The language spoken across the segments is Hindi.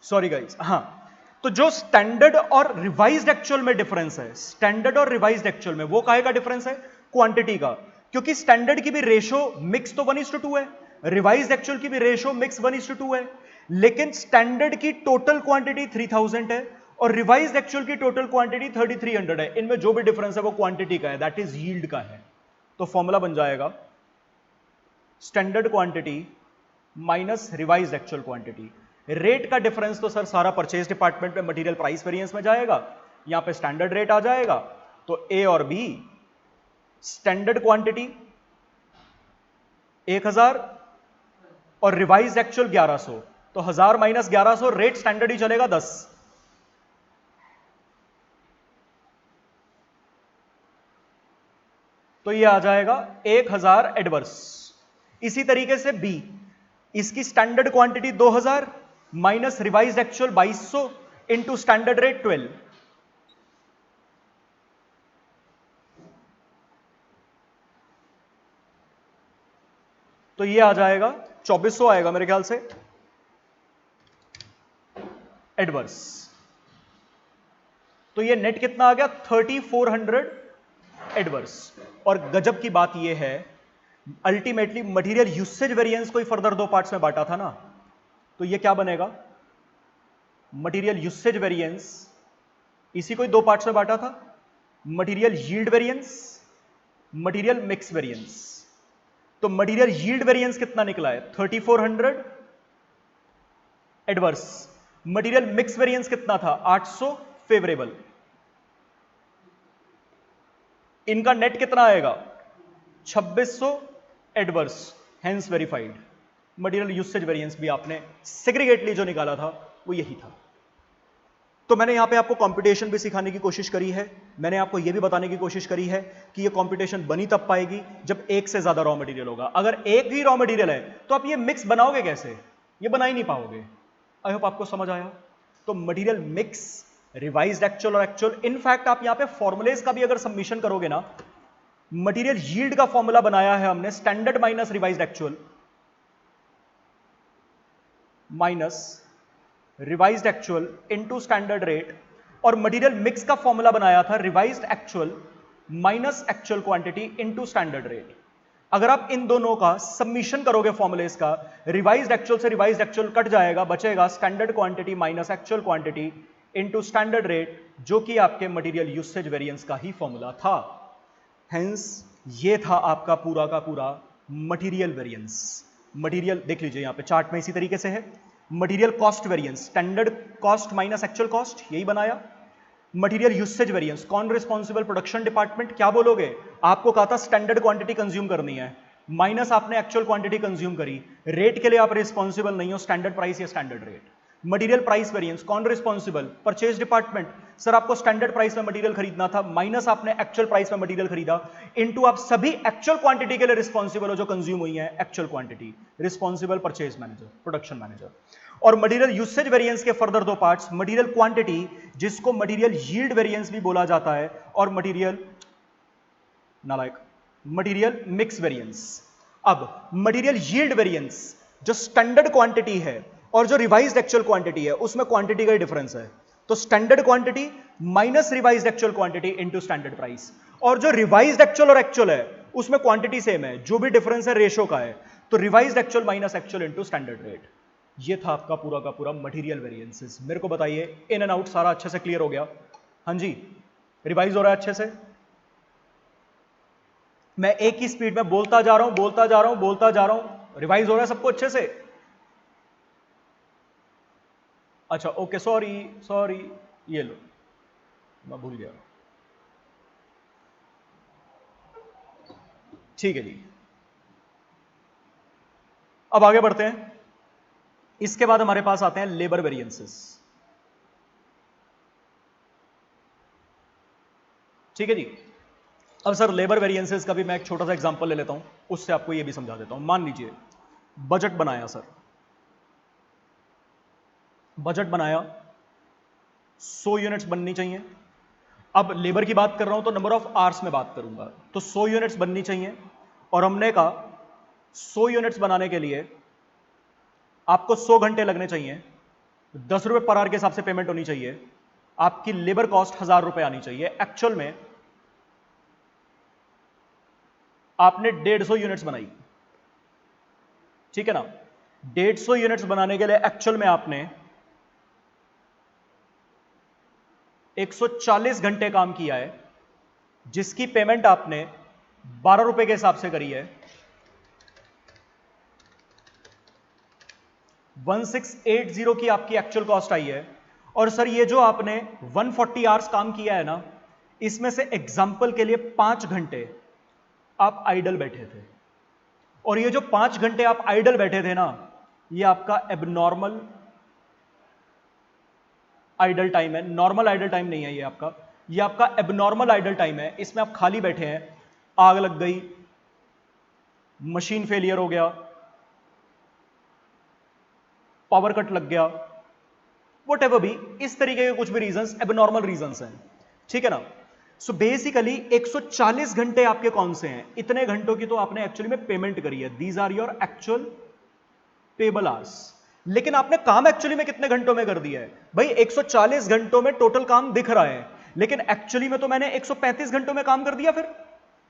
सॉरी गाइस, हाँ, तो जो स्टैंडर्ड और रिवाइज्ड एक्चुअल में डिफरेंस है, स्टैंडर्ड और रिवाइज्ड एक्चुअल में, वो काहे का डिफरेंस है? क्वांटिटी का। क्योंकि स्टैंडर्ड की भी रेशो मिक्स तो 1:2 है, रिवाइज्ड एक्चुअल की भी रेशो मिक्स 1:2 है, लेकिन स्टैंडर्ड की टोटल क्वांटिटी 3000 है और रिवाइज्ड एक्चुअल की टोटल क्वांटिटी 3300 है। इनमें जो भी डिफरेंस है वो क्वांटिटी का है, दैट इज यील्ड का है। तो फॉर्मूला बन जाएगा standard quantity minus revised actual quantity. Rate का डिफरेंस तो सर सारा परचेज डिपार्टमेंट में मटेरियल प्राइस वेरिएंस में जाएगा, यहां पे स्टैंडर्ड रेट आ जाएगा। तो ए और बी, स्टैंडर्ड क्वांटिटी 1000 और रिवाइज्ड एक्चुअल 1100, तो 1000 माइनस 1100, रेट स्टैंडर्ड ही चलेगा 10। तो ये आ जाएगा 1000 एडवर्स। इसी तरीके से बी, इसकी standard quantity 2000 minus revised actual 2200 into standard rate 12, तो ये आ जाएगा 2400 आएगा मेरे ख्याल से एडवर्स। तो ये नेट कितना आ गया? 3400 एडवर्स। और गजब की बात ये है, अल्टीमेटली मटेरियल यूसेज वेरिएंस को ही फर्दर दो पार्ट्स में बांटा था ना, तो ये क्या बनेगा? मटेरियल यूसेज वेरिएंस, इसी को ही दो पार्ट्स में बांटा था, material yield variance, material mix variance. तो मटेरियल यील्ड वेरिएंस कितना निकला है? 3400 एडवर्स। मटेरियल मिक्स वेरिएंस कितना था? 800 फेवरेबल। इनका नेट कितना आएगा? 2600 adverse, hence verified. Material usage variance भी आपने सेग्रीगेटली जो निकाला था वो यही था। तो मैंने यहां पे आपको कंप्यूटेशन भी सिखाने की कोशिश करी है, मैंने आपको यह भी बताने की कोशिश करी है कि ये कंप्यूटेशन बनी तब पाएगी जब एक से ज्यादा रॉ मटेरियल होगा। अगर एक ही रॉ मटेरियल है तो आप ये मिक्स बनाओगे कैसे? ये बना ही नहीं पाओगे। आई होप आपको समझ आया। तो मटेरियल मिक्स, रिवाइज्ड एक्चुअल और एक्चुअल, इनफैक्ट आप यहां पे फॉर्मुलेज का भी अगर सबमिशन करोगे ना, मटेरियल यील्ड का फॉर्मूला बनाया है हमने standard minus revised actual minus revised actual into standard rate, और मटेरियल मिक्स का फॉर्मूला बनाया था revised actual minus actual quantity into standard rate. अगर आप इन दोनों का सबमिशन करोगे फॉर्मुलेस का, रिवाइज्ड एक्चुअल से रिवाइज्ड एक्चुअल कट जाएगा, बचेगा standard quantity minus actual quantity into standard rate, जो कि आपके मटेरियल यूसेज वेरिएंस का ही फॉर्मूला था। हेंस ये था आपका पूरा का पूरा मटेरियल वेरिएंस। मटेरियल देख लीजिए यहां पे चार्ट में इसी तरीके से है, material cost variance, standard cost minus actual cost, यही बनाया। मटेरियल यूसेज वेरिएंस, कौन रिस्पॉन्सिबल? Production department. क्या बोलोगे? आपको कहा था स्टैंडर्ड क्वांटिटी कंज्यूम करनी है, माइनस आपने एक्चुअल क्वांटिटी कंज्यूम करी, रेट के लिए आप रिस्पॉन्सिबल नहीं हो, स्टैंडर्ड प्राइस या standard rate. Material price variance, कौन रिस्पॉन्सिबल? Purchase department. सर आपको स्टैंडर्ड प्राइस में मटेरियल खरीदना था, माइनस आपने एक्चुअल प्राइस में मटेरियल खरीदा, इनटू आप सभी एक्चुअल क्वांटिटी के लिए रिस्पॉन्सिबल हो जो कंज्यूम हुई है actual quantity, responsible purchase manager, production manager. और मटेरियल यूसेज वेरिएंस के फर्दर दो पार्ट्स, मटेरियल क्वांटिटी जिसको मटेरियल यील्ड वेरिएंस भी बोला जाता है, और मटेरियल नालायक मटेरियल मिक्स वेरिएंस। अब मटेरियल यील्ड वेरिएंस जो स्टैंडर्ड क्वांटिटी है और जो रिवाइज्ड एक्चुअल क्वांटिटी है, उसमें क्वांटिटी का ही डिफरेंस है। तो standard quantity minus revised actual quantity into standard price, और जो रिवाइज्ड एक्चुअल और एक्चुअल है उसमें क्वांटिटी सेम है, जो भी डिफरेंस है रेशो का है। तो revised actual minus actual into standard rate. ये था आपका पूरा का पूरा मटेरियल वेरिएंसेस। मेरे को बताइए इन एंड आउट सारा अच्छे से क्लियर हो गया? हाँ जी, रिवाइज हो रहा है अच्छे से? मैं एक ही स्पीड में बोलता जा रहा हूं, बोलता जा रहा हूं, बोलता जा रहा हूं, रिवाइज हो रहा है सबको अच्छे से? अच्छा ओके, सॉरी सॉरी, ये लो मैं भूल गया। ठीक है जी, अब आगे बढ़ते हैं। इसके बाद हमारे पास आते हैं लेबर वेरिएंसेस। ठीक है जी। अब सर लेबर वेरिएंसेस का भी मैं एक छोटा सा एग्जांपल ले लेता हूं, उससे आपको ये भी समझा देता हूं। मान लीजिए बजट बनाया सर, बजट बनाया, 100 यूनिट्स बननी चाहिए। अब लेबर की बात कर रहा हूं तो नंबर ऑफ आवर्स में बात करूंगा, तो 100 यूनिट्स बननी चाहिए, और हमने कहा 100 यूनिट्स बनाने के लिए आपको 100 घंटे लगने चाहिए। ₹10 पर आवर के हिसाब से पेमेंट होनी चाहिए, आपकी लेबर कॉस्ट ₹1000 आनी चाहिए। एक्चुअल में आपने 150 यूनिट्स बनाई, ठीक है ना। 150 यूनिट्स बनाने के लिए एक्चुअल में आपने 140 घंटे काम किया है, जिसकी पेमेंट आपने ₹12 के हिसाब से करी है। 1680 की आपकी एक्चुअल कॉस्ट आई है। और सर ये जो आपने 140 आवर्स काम किया है ना, इसमें से एग्जाम्पल के लिए 5 घंटे आप आइडल बैठे थे, और ये जो 5 घंटे आप आइडल बैठे थे ना, ये आपका एबनॉर्मल आइडल टाइम है, नॉर्मल आइडल टाइम नहीं है ये आपका एबनॉर्मल आइडल टाइम है। इसमें आप खाली बैठे हैं, आग लग गई, मशीन फेलियर हो गया, पावर कट लग गया, वट एवर भी, इस तरीके के कुछ भी रीजंस एबनॉर्मल रीजंस हैं, ठीक है ना। सो बेसिकली 140 घंटे आपके कौन से हैं, इतने घंटों की तो आपने एक्चुअली में पेमेंट करी है, these are your actual payable hours. लेकिन आपने काम एक्चुअली में कितने घंटों में कर दिया है भाई? 140 घंटों में टोटल काम दिख रहा है, लेकिन एक्चुअली में तो मैंने 135 घंटों में काम कर दिया फिर,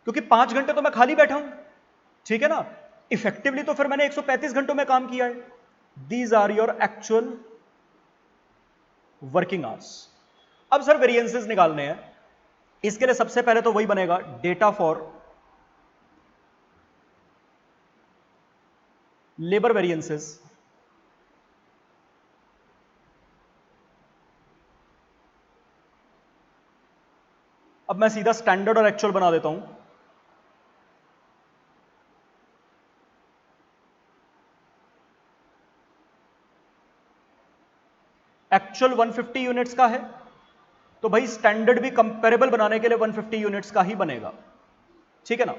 क्योंकि 5 घंटे तो मैं खाली बैठा हूं, ठीक है ना। इफेक्टिवली तो फिर मैंने 135 घंटों में काम किया है। These are your actual working hours. अब सर वेरिएंसेस निकालने हैं, इसके लिए सबसे पहले तो वही बनेगा, डेटा फॉर लेबर वेरिएंसेस। अब मैं सीधा स्टैंडर्ड और एक्चुअल बना देता हूं। एक्चुअल 150 यूनिट्स का है, तो भाई स्टैंडर्ड भी कंपेरेबल बनाने के लिए 150 यूनिट्स का ही बनेगा, ठीक है ना।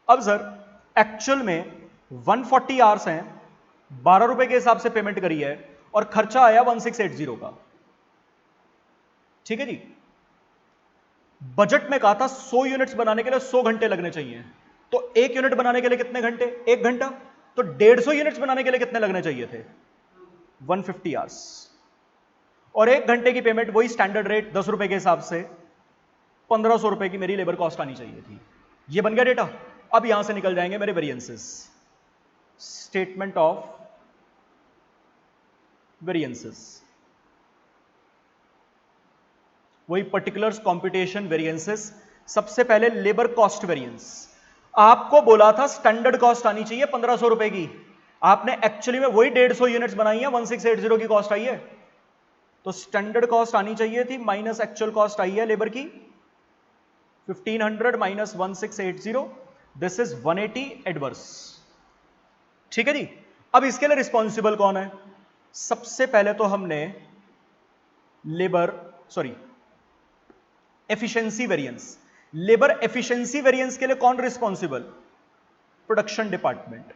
अब सर एक्चुअल में 140 आवर्स हैं, ₹12 के हिसाब से पेमेंट करी है, और खर्चा आया 1680 का, ठीक है जी। बजट में कहा था 100 यूनिट्स बनाने के लिए 100 घंटे लगने चाहिए, तो 1 यूनिट बनाने के लिए कितने घंटे? 1 घंटा। तो 150 यूनिट्स बनाने के लिए कितने लगने चाहिए थे? 150 आवर्स। और 1 घंटे की पेमेंट वही स्टैंडर्ड रेट ₹10 के हिसाब से ₹1500 की मेरी लेबर कॉस्ट आनी चाहिए थी। ये बन गया डेटा। अब यहां से निकल जाएंगे मेरे वेरिएंसेस, स्टेटमेंट ऑफ वेरिएंसेस, वही पर्टिकुलर्स कॉम्पिटिशन वेरिएंसेस। सबसे पहले लेबर कॉस्ट वेरिएंस। आपको बोला था स्टैंडर्ड कॉस्ट आनी चाहिए ₹1500 की, आपने एक्चुअली में वही 150 यूनिट्स बनाई है, 1680 की कॉस्ट आई है, तो स्टैंडर्ड कॉस्ट आनी चाहिए थी माइनस एक्चुअल कॉस्ट आई है लेबर की 1500 माइनस 1680, दिस इज 180 एडवर्स, ठीक है जी। अब इसके लिए रिस्पॉन्सिबल कौन है? सबसे पहले तो हमने efficiency variance, labour efficiency variance के लिए कौन रिस्पॉन्सिबल? प्रोडक्शन डिपार्टमेंट,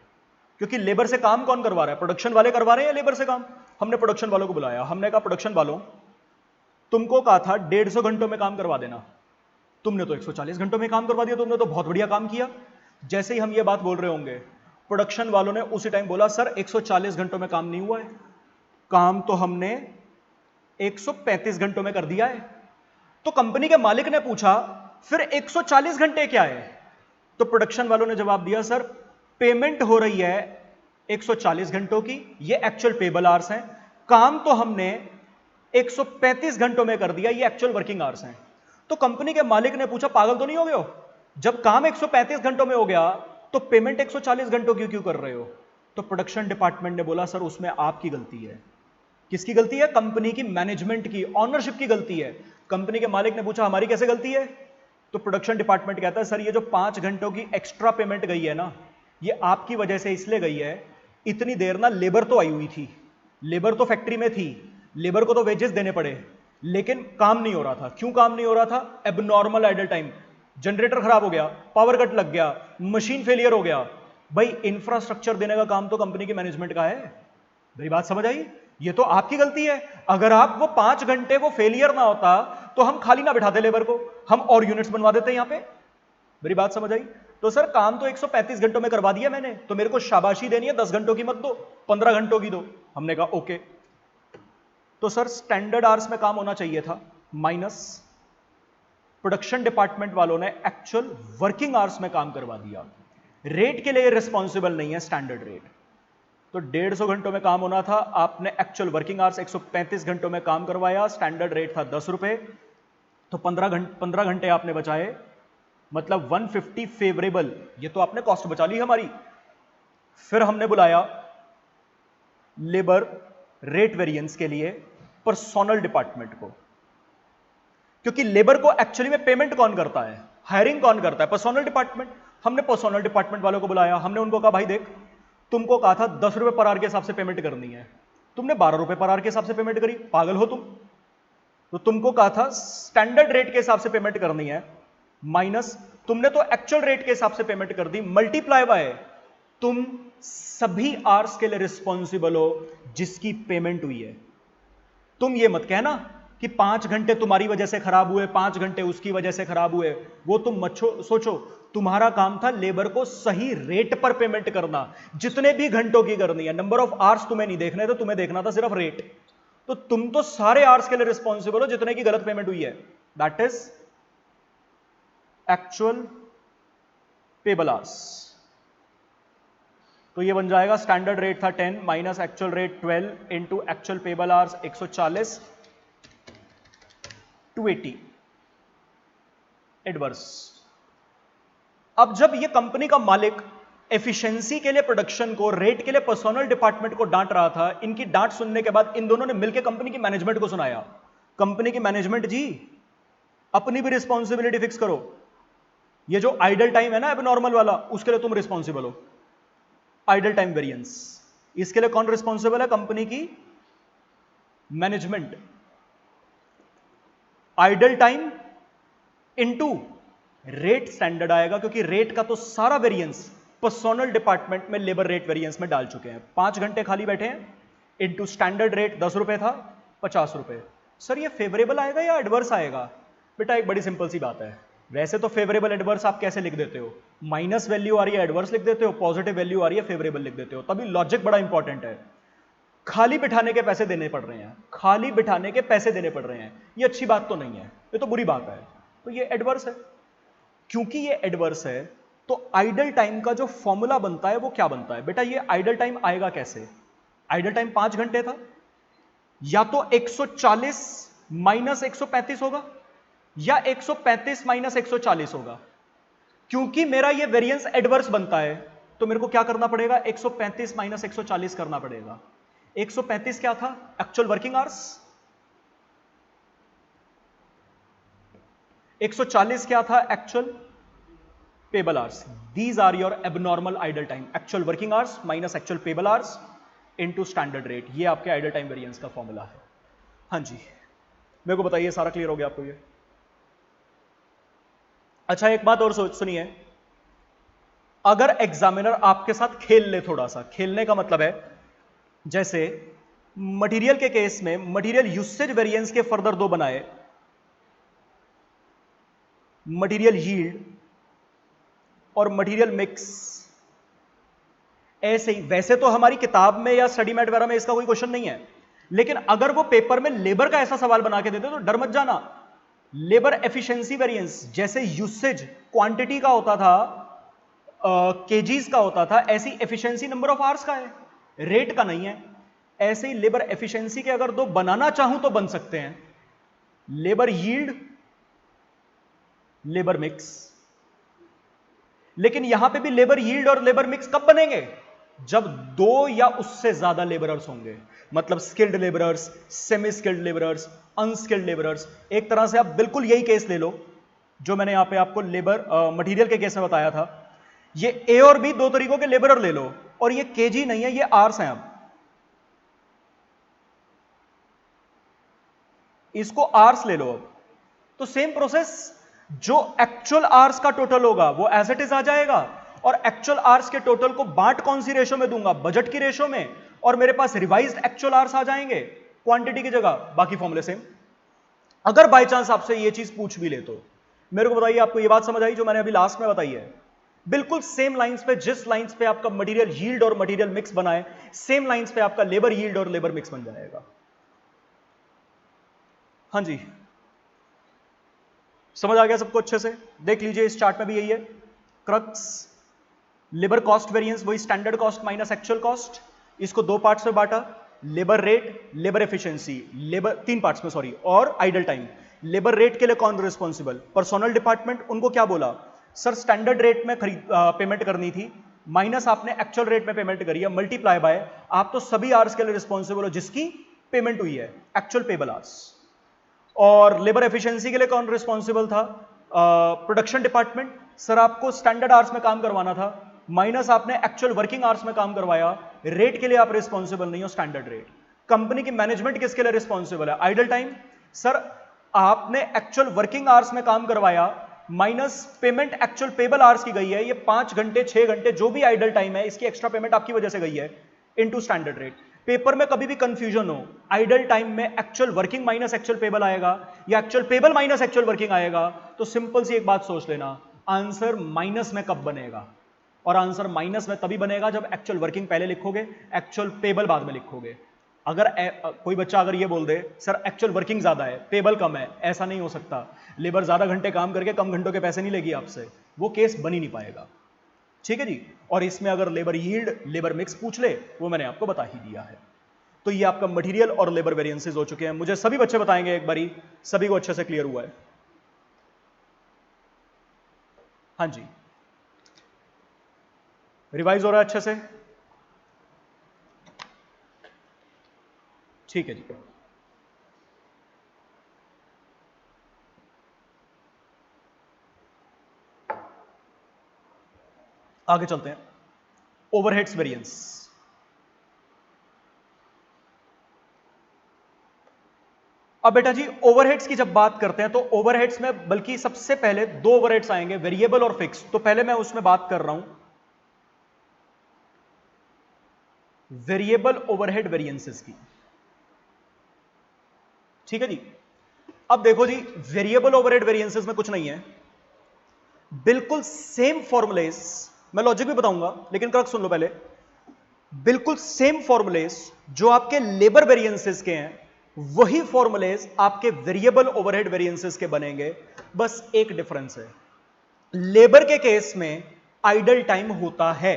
क्योंकि लेबर से काम कौन करवा रहा है? प्रोडक्शन वाले करवा रहे हैं या लेबर से काम? हमने प्रोडक्शन वालों को बुलाया, हमने कहा प्रोडक्शन वालों, तुमको कहा था 150 घंटों में काम करवा देना, तुमने तो 140 घंटों में काम करवा दिया, तुमने तो बहुत बढ़िया काम किया। जैसे ही हम ये बात बोल रहे होंगे, प्रोडक्शन वालों ने उसी टाइम बोला सर 140 घंटों में काम नहीं हुआ है, काम तो हमने 135 घंटों में कर दिया है। तो कंपनी के मालिक ने पूछा फिर 140 घंटे क्या है? तो प्रोडक्शन वालों ने जवाब दिया सर पेमेंट हो रही है 140 घंटों की, ये एक्चुअल पेबल आवर्स हैं, काम तो हमने 135 घंटों में कर दिया, ये एक्चुअल वर्किंग आवर्स हैं। तो कंपनी के मालिक ने पूछा पागल तो नहीं हो गए हो, जब काम 135 घंटों में हो गया तो पेमेंट 140 घंटों की क्यों कर रहे हो? तो प्रोडक्शन डिपार्टमेंट ने बोला सर उसमें आपकी गलती है। किसकी गलती है? कंपनी की मैनेजमेंट की, ऑनरशिप की गलती है। कंपनी के मालिक ने पूछा हमारी कैसे गलती है? तो प्रोडक्शन डिपार्टमेंट कहता है सर ये जो 5 घंटों की एक्स्ट्रा पेमेंट गई है ना, ये आपकी वजह से इसलिए गई है, इतनी देर ना लेबर तो आई हुई थी, लेबर तो फैक्ट्री में थी, लेबर को तो वेजेस देने पड़े, लेकिन काम नहीं हो रहा था। क्यों काम नहीं हो रहा था? एबनॉर्मल आइडल टाइम, जनरेटर खराब हो गया, पावर कट लग गया, मशीन फेलियर हो गया। भाई इंफ्रास्ट्रक्चर देने का काम तो कंपनी के मैनेजमेंट का है। मेरी बात समझ आई? ये तो आपकी गलती है। अगर आप वो 5 घंटे वो फेलियर ना होता तो हम खाली ना बिठाते लेबर को, हम और यूनिट्स बनवा देते यहां पे। मेरी बात समझ आई? तो सर काम तो 135 घंटों में करवा दिया मैंने, तो मेरे को शाबाशी देनी है, 10 घंटों की मत दो, 15 घंटों की दो। हमने कहा ओके। तो सर स्टैंडर्ड आवर्स में काम होना चाहिए था, माइनस प्रोडक्शन डिपार्टमेंट वालों ने एक्चुअल वर्किंग आवर्स में काम करवा दिया। रेट के लिए रिस्पॉन्सिबल नहीं है स्टैंडर्ड रेट। तो 150 घंटों में काम होना था, आपने एक्चुअल वर्किंग आवर्स 135 घंटों में काम करवाया, स्टैंडर्ड रेट था 10 रुपए, तो 15 घंटे आपने बचाए, मतलब 150 फेवरेबल। ये तो आपने कॉस्ट बचा ली हमारी। फिर हमने बुलाया लेबर रेट वेरिएंस के लिए पर्सोनल डिपार्टमेंट को, क्योंकि लेबर को एक्चुअली में पेमेंट कौन करता है, हायरिंग कौन करता है, पर्सोनल डिपार्टमेंट। हमने पर्सोनल डिपार्टमेंट वालों को बुलाया, हमने उनको कहा भाई देख, तुमको कहा था 10 रुपए पर आवर के हिसाब से पेमेंट करनी है, तुमने 12 रुपए पर आवर के हिसाब से पेमेंट करी, पागल हो तुम। तो तुमको कहा था स्टैंडर्ड रेट के हिसाब से पेमेंट करनी है, माइनस तुमने तो एक्चुअल रेट के हिसाब से पेमेंट कर दी, मल्टीप्लाई बाय तुम सभी आवर्स के लिए रिस्पॉन्सिबल हो जिसकी पेमेंट हुई है। तुम ये मत कहना कि 5 घंटे तुम्हारी वजह से खराब हुए, 5 घंटे उसकी वजह से खराब हुए, वो तुम मत सोचो। तुम्हारा काम था लेबर को सही रेट पर पेमेंट करना, जितने भी घंटों की करनी है। नंबर ऑफ आवर्स तुम्हें नहीं देखने थे, तुम्हें देखना था सिर्फ रेट। तो तुम तो सारे आवर्स के लिए रिस्पॉन्सिबल हो जितने की गलत पेमेंट हुई है, that is actual payable hours. तो ये बन जाएगा स्टैंडर्ड रेट था 10 minus actual rate 12 into actual payable hours 140 280 adverse. अब जब ये कंपनी का मालिक एफिशिएंसी के लिए प्रोडक्शन को, रेट के लिए पर्सोनल डिपार्टमेंट को डांट रहा था, इनकी डांट सुनने के बाद इन दोनों ने मिलकर कंपनी की मैनेजमेंट को सुनाया, कंपनी की मैनेजमेंट जी अपनी भी रिस्पॉन्सिबिलिटी फिक्स करो, ये जो आइडल टाइम है ना एबनॉर्मल वाला, उसके लिए तुम रिस्पॉन्सिबल हो। आइडल टाइम वेरिएंस, इसके लिए कौन रिस्पॉन्सिबल है, कंपनी की management. Idle time into rate standard आएगा, क्योंकि रेट का तो सारा वेरिएंस पर्सोनल डिपार्टमेंट में लेबर रेट वेरिएंस में डाल चुके हैं। 5 घंटे खाली बैठे हैं, इनटू स्टैंडर्ड रेट 10 रुपए था, 50 रुपए। सर ये फेवरेबल आएगा या एडवर्स आएगा? बेटा एक बड़ी सिंपल सी बात है, वैसे तो फेवरेबल एडवर्स आप कैसे लिख देते हो, माइनस वैल्यू आ रही है एडवर्स लिख देते हो, पॉजिटिव वैल्यू आ रही है फेवरेबल लिख देते हो। तभी लॉजिक बड़ा इंपॉर्टेंट है। खाली बिठाने के पैसे देने पड़ रहे हैं, खाली बिठाने के पैसे देने पड़ रहे हैं, ये अच्छी बात तो नहीं है, ये तो बुरी बात है। तो ये एडवर्स है। क्योंकि ये एडवर्स है तो आइडल टाइम का जो फॉर्मूला बनता है वो क्या बनता है बेटा? ये आइडल टाइम आएगा कैसे? आइडल टाइम 5 घंटे था, या तो 140 माइनस 135 होगा या 135 माइनस 140 होगा। क्योंकि मेरा ये वेरिएंस एडवर्स बनता है तो मेरे को क्या करना पड़ेगा? 135 माइनस 140 करना पड़ेगा। 135 क्या था? Actual working hours. 140 क्या था? Actual payable hours. These are your abnormal idle time, actual working hours minus actual payable hours into standard rate. ये आपके आइडल टाइम वेरिएंस का फॉर्मूला है। हाँ जी, मेरे को बताइए, सारा क्लियर हो गया आपको ये? अच्छा एक बात और सुनिए, अगर एग्जामिनर आपके साथ खेल ले, थोड़ा सा खेलने का मतलब है जैसे मटेरियल के केस में मटेरियल यूसेज वेरिएंस के फर्दर 2 बनाए, मटेरियल यील्ड और मटेरियल मिक्स। ऐसे ही, वैसे तो हमारी किताब में या स्टडी मैट वगैरह में इसका कोई क्वेश्चन नहीं है, लेकिन अगर वो पेपर में लेबर का ऐसा सवाल बना के देते तो डर मत जाना। लेबर एफिशिएंसी वेरिएंस जैसे यूसेज क्वांटिटी का होता था, केजीज का होता था, ऐसी एफिशिएंसी नंबर ऑफ आवर्स का है, रेट का नहीं है। ऐसे ही लेबर एफिशिएंसी के अगर 2 बनाना चाहूं तो बन सकते हैं, लेबर यील्ड, लेबर मिक्स। लेकिन यहां पे भी लेबर यील्ड और लेबर मिक्स कब बनेंगे? जब 2 या उससे ज्यादा लेबरर्स होंगे, मतलब skilled labourers, semi skilled labourers, unskilled labourers. एक तरह से आप बिल्कुल यही केस ले लो जो मैंने यहां पे आपको लेबर मटेरियल के केस में बताया था। ये ए और बी 2 तरीकों के लेबरर ले लो, और ये केजी नहीं है, ये आर्स हैं। अब इसको आर्स ले लो। अब तो सेम प्रोसेस, जो एक्चुअल आवर्स का टोटल होगा वो एज इट इज आ जाएगा, और एक्चुअल आवर्स के टोटल को बांट कौन सी रेशो में दूंगा? बजट की रेशो में, और मेरे पास रिवाइज्ड एक्चुअल आवर्स आ जाएंगे क्वांटिटी की जगह। बाकी फॉर्मूले सेम। अगर बाय चांस आपसे ये चीज पूछ भी ले तो मेरे को बताइए, आपको ये बात समझ आई जो मैंने अभी लास्ट में बताई है? बिल्कुल सेम लाइंस पे, जिस लाइंस पे आपका मटेरियल यील्ड और मटेरियल मिक्स बना है, सेम लाइंस पे आपका लेबर यील्ड और लेबर मिक्स बन जाएगा। हाँ जी, समझ आ गया सबको अच्छे से? देख लीजिए इस चार्ट में भी यही है क्रक्स। लेबर कॉस्ट वेरिएंस वही standard cost minus actual cost. इसको दो पार्ट्स में बांटा, labour rate, labour efficiency, labour तीन पार्ट्स में सॉरी, और आइडल टाइम। लेबर रेट के लिए कौन रिस्पॉन्सिबल? Personal department. उनको क्या बोला? सर स्टैंडर्ड रेट में पेमेंट करनी थी, माइनस आपने एक्चुअल रेट में पेमेंट करी है, मल्टीप्लाई बाय आप तो सभी आवर्स के लिए रिस्पॉन्सिबल हो जिसकी पेमेंट हुई है, एक्चुअल पेबल आवर्स। और लेबर एफिशिएंसी के लिए कौन रिस्पॉन्सिबल था? Production department. सर आपको स्टैंडर्ड आवर्स में काम करवाना था, माइनस आपने एक्चुअल वर्किंग आवर्स में काम करवाया, रेट के लिए आप रिस्पॉन्सिबल नहीं हो, स्टैंडर्ड रेट। कंपनी की मैनेजमेंट किसके लिए रिस्पॉन्सिबल है? Idle time. सर आपने एक्चुअल वर्किंग आवर्स में काम करवाया, minus payment actual payable hours की गई है, ये 5 घंटे 6 घंटे जो भी आइडल टाइम है, इसकी एक्स्ट्रा पेमेंट आपकी वजह से गई है, इनटू स्टैंडर्ड रेट। पेपर में कभी भी कंफ्यूजन हो, आइडल टाइम में actual working minus actual payable आएगा या actual payable minus actual working आएगा, तो सिंपल सी एक बात सोच लेना, आंसर माइनस में कब बनेगा? और आंसर माइनस में तभी बनेगा जब एक्चुअल वर्किंग पहले लिखोगे, एक्चुअल पेबल बाद में लिखोगे। अगर कोई बच्चा अगर ये बोल दे सर एक्चुअल वर्किंग ज्यादा है पेबल कम है, ऐसा नहीं हो सकता। लेबर ज्यादा घंटे काम करके कम घंटों के पैसे नहीं लेगी आपसे, वो केस बन ही नहीं पाएगा। ठीक है जी। और इसमें अगर लेबर यील्ड लेबर मिक्स पूछ ले, वो मैंने आपको बता ही दिया है। तो ये आपका मटेरियल और लेबर वेरिएंसेस हो चुके हैं। मुझे सभी बच्चे बताएंगे एक बारी, सभी को अच्छे से क्लियर हुआ है? हाँ जी, रिवाइज हो रहा है अच्छे से? ठीक है जी। आगे चलते हैं, ओवरहेड्स वेरिएंस। अब बेटा जी ओवरहेड्स की जब बात करते हैं तो ओवरहेड्स में बल्कि सबसे पहले दो ओवरहेड्स आएंगे, वेरिएबल और फिक्स। तो पहले मैं उसमें बात कर रहा हूं वेरिएबल ओवरहेड वेरिएंसेस की। ठीक है जी। अब देखो जी, वेरिएबल ओवरहेड वेरिएंसेस में कुछ नहीं है, बिल्कुल सेम फॉर्मूलेस, मैं लॉजिक भी बताऊंगा लेकिन करेक्ट सुन लो पहले। बिल्कुल सेम फॉर्मूलेस जो आपके लेबर वेरिएंसेस के हैं, वही फॉर्मूलेस आपके वेरिएबल ओवरहेड वेरिएंसेस के बनेंगे। बस एक डिफरेंस है, लेबर के केस में आइडल टाइम होता है,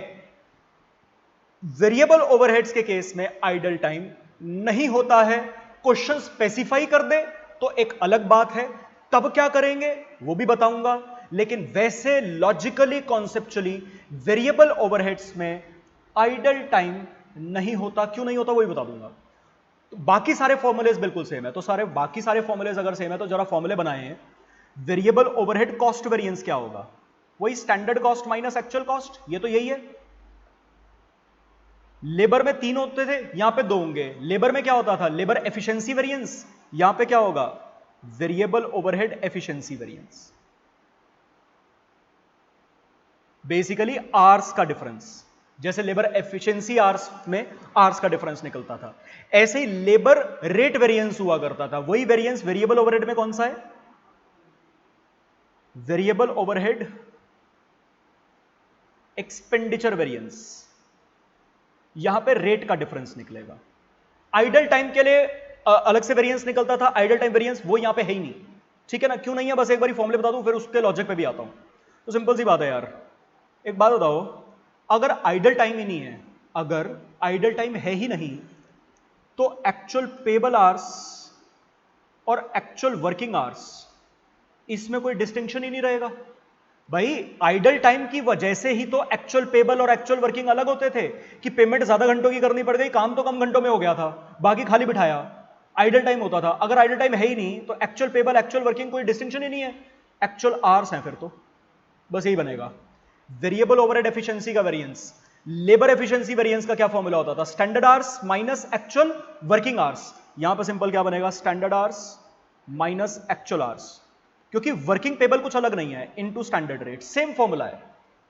वेरिएबल ओवरहेड्स के केस में आइडल टाइम नहीं होता है। क्वेश्चन स्पेसिफाई कर दे तो एक अलग बात है, तब क्या करेंगे वो भी बताऊंगा, लेकिन वैसे लॉजिकली कॉन्सेप्चुअली वेरिएबल ओवरहेड्स में आइडल टाइम नहीं होता। क्यों नहीं होता वो भी बता दूंगा। तो बाकी सारे फॉर्मूलेज बिल्कुल सेम है, तो बाकी सारे फॉर्मूलेज अगर सेम है तो जरा फॉर्मूले बनाए हैं। वेरिएबल ओवरहेड कॉस्ट वेरिएंस क्या होगा? वही standard cost minus actual cost, ये तो यही है। लेबर में 3 होते थे, यहां पे 2 होंगे। लेबर में क्या होता था? Labour efficiency variance. यहां पे क्या होगा? Variable overhead efficiency variance. Basically hours का डिफरेंस, जैसे लेबर एफिशिएंसी आर्स में आर्स का डिफरेंस निकलता था, ऐसे ही लेबर रेट वेरिएंस हुआ करता था। वही वेरिएंस वेरिएबल ओवरहेड में कौन सा है? Variable overhead expenditure variance. यहां पे रेट का डिफरेंस निकलेगा। आइडल टाइम के लिए अलग से वेरिएंस निकलता था, आइडल टाइम वेरिएंस वो यहां पे है ही नहीं। ठीक है ना? क्यों नहीं है बस एक बार फॉर्मूले बता दूं, फिर उसके लॉजिक पे भी आता हूं। तो सिंपल सी बात है यार, एक बात बताओ, अगर आइडल टाइम ही नहीं है, अगर आइडल टाइम है ही नहीं, तो एक्चुअल पेबल आवर्स और एक्चुअल वर्किंग आवर्स, इसमें कोई डिस्टिंक्शन ही नहीं रहेगा। भाई आइडल टाइम की वजह से ही तो एक्चुअल पेबल और एक्चुअल वर्किंग अलग होते थे, कि पेमेंट ज्यादा घंटों की करनी पड़ गई, काम तो कम घंटों में हो गया था, बाकी खाली बिठाया, आइडल टाइम होता था। अगर आइडल टाइम है ही नहीं तो एक्चुअल पेबल एक्चुअल वर्किंग कोई डिस्टिंक्शन ही नहीं है, एक्चुअल आवर्स हैं फिर तो, बस यही बनेगा। वेरिएबल ओवरहेड एफिशिएंसी का वेरिएंस, लेबर एफिशिएंसी वेरिएंस का क्या फॉर्मूला होता था? Standard hours minus actual working hours. यहां पर सिंपल क्या बनेगा? Standard hours minus actual hours, क्योंकि वर्किंग पेबल कुछ अलग नहीं है, into standard rate, same formula है।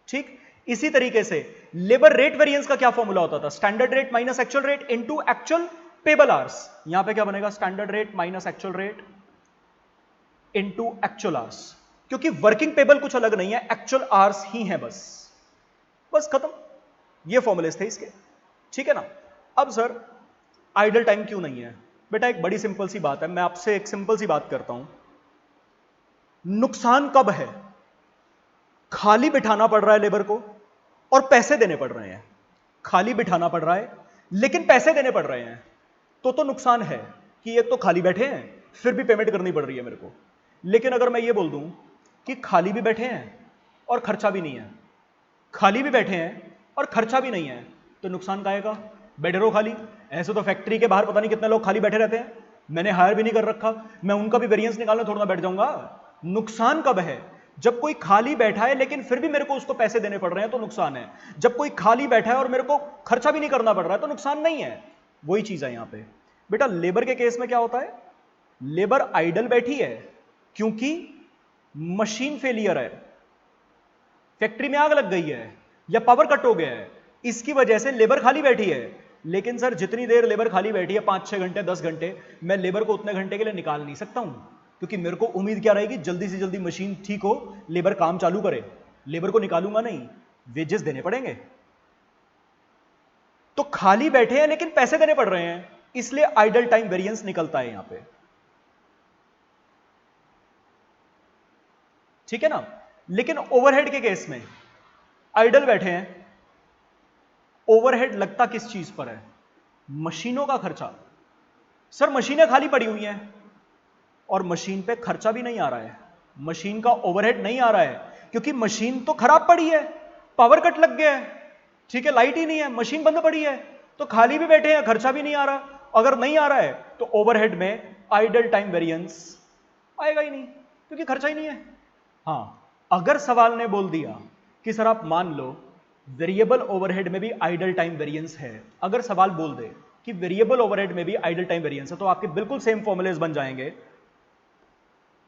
ठीक इसी तरीके से लेबर रेट वेरिएंस का क्या फॉर्मूला होता था? Standard rate minus actual rate into actual payable hours. यहां पे क्या बनेगा? Standard rate minus actual rate into actual hours, क्योंकि वर्किंग पेबल कुछ अलग नहीं है, एक्चुअल आवर्स ही है बस। बस खत्म, ये फॉर्मूलेस थे इसके, ठीक है ना। अब सर आइडल टाइम क्यों नहीं है? बेटा एक बड़ी सिंपल सी बात है, मैं आपसे एक सिंपल सी बात करता हूं, नुकसान कब है? खाली बिठाना पड़ रहा है लेबर को और पैसे देने पड़ रहे हैं, खाली बिठाना पड़ रहा है लेकिन पैसे देने पड़ रहे हैं, तो नुकसान है कि एक तो खाली बैठे हैं फिर भी पेमेंट करनी पड़ रही है मेरे को। लेकिन अगर मैं ये बोल दूं कि खाली भी बैठे हैं और खर्चा भी नहीं है, खाली भी बैठे हैं और खर्चा भी नहीं है, तो नुकसान का आएगा? बैठे रहो खाली। ऐसे तो फैक्ट्री के बाहर पता नहीं कितने लोग खाली बैठे रहते हैं, मैंने हायर भी नहीं कर रखा, मैं उनका भी वेरिएंस निकालने थोड़ा ना बैठ जाऊंगा। नुकसान कब है? जब कोई खाली बैठा है लेकिन फिर भी मेरे को उसको पैसे देने पड़ रहे हैं तो नुकसान है। जब कोई खाली बैठा है और मेरे को खर्चा भी नहीं करना पड़ रहा है तो नुकसान नहीं है। वही चीज है यहां पे। बेटा लेबर के केस में क्या होता है? लेबर आइडल बैठी है क्योंकि मशीन फेलियर है, फैक्ट्री में आग लग गई है या पावर कट हो गया है, इसकी वजह से लेबर खाली बैठी है। लेकिन सर जितनी देर लेबर खाली बैठी है, 5-6 घंटे 10 घंटे, मैं लेबर को उतने घंटे के लिए निकाल नहीं सकता हूं, क्योंकि मेरे को उम्मीद क्या रहेगी? जल्दी से जल्दी मशीन ठीक हो, लेबर काम चालू करे। लेबर को निकालूंगा नहीं, वेजेस देने पड़ेंगे। तो खाली बैठे हैं लेकिन पैसे देने पड़ रहे हैं, इसलिए आइडल टाइम वेरिएंस निकलता है यहां पे, ठीक है ना। लेकिन ओवरहेड के केस में आइडल बैठे हैं, ओवरहेड लगता किस चीज पर है? मशीनों का खर्चा। सर मशीनें खाली पड़ी हुई हैं और मशीन पे खर्चा भी नहीं आ रहा है, मशीन का ओवरहेड नहीं आ रहा है क्योंकि मशीन तो खराब पड़ी है, पावर कट लग गया है, ठीक है, लाइट ही नहीं है, मशीन बंद पड़ी है, तो खाली भी बैठे हैं, खर्चा भी नहीं आ रहा। अगर नहीं आ रहा है तो ओवरहेड में आइडल टाइम वेरिएंस आएगा ही नहीं क्योंकि खर्चा ही नहीं है। हां, अगर सवाल ने बोल दिया कि सर आप मान लो वेरिएबल ओवरहेड में भी आइडल टाइम वेरिएंस है, अगर सवाल बोल दे कि वेरिएबल ओवरहेड में भी आइडल टाइम वेरिएंस है, तो आपके बिल्कुल सेम फॉर्मूलेस बन जाएंगे।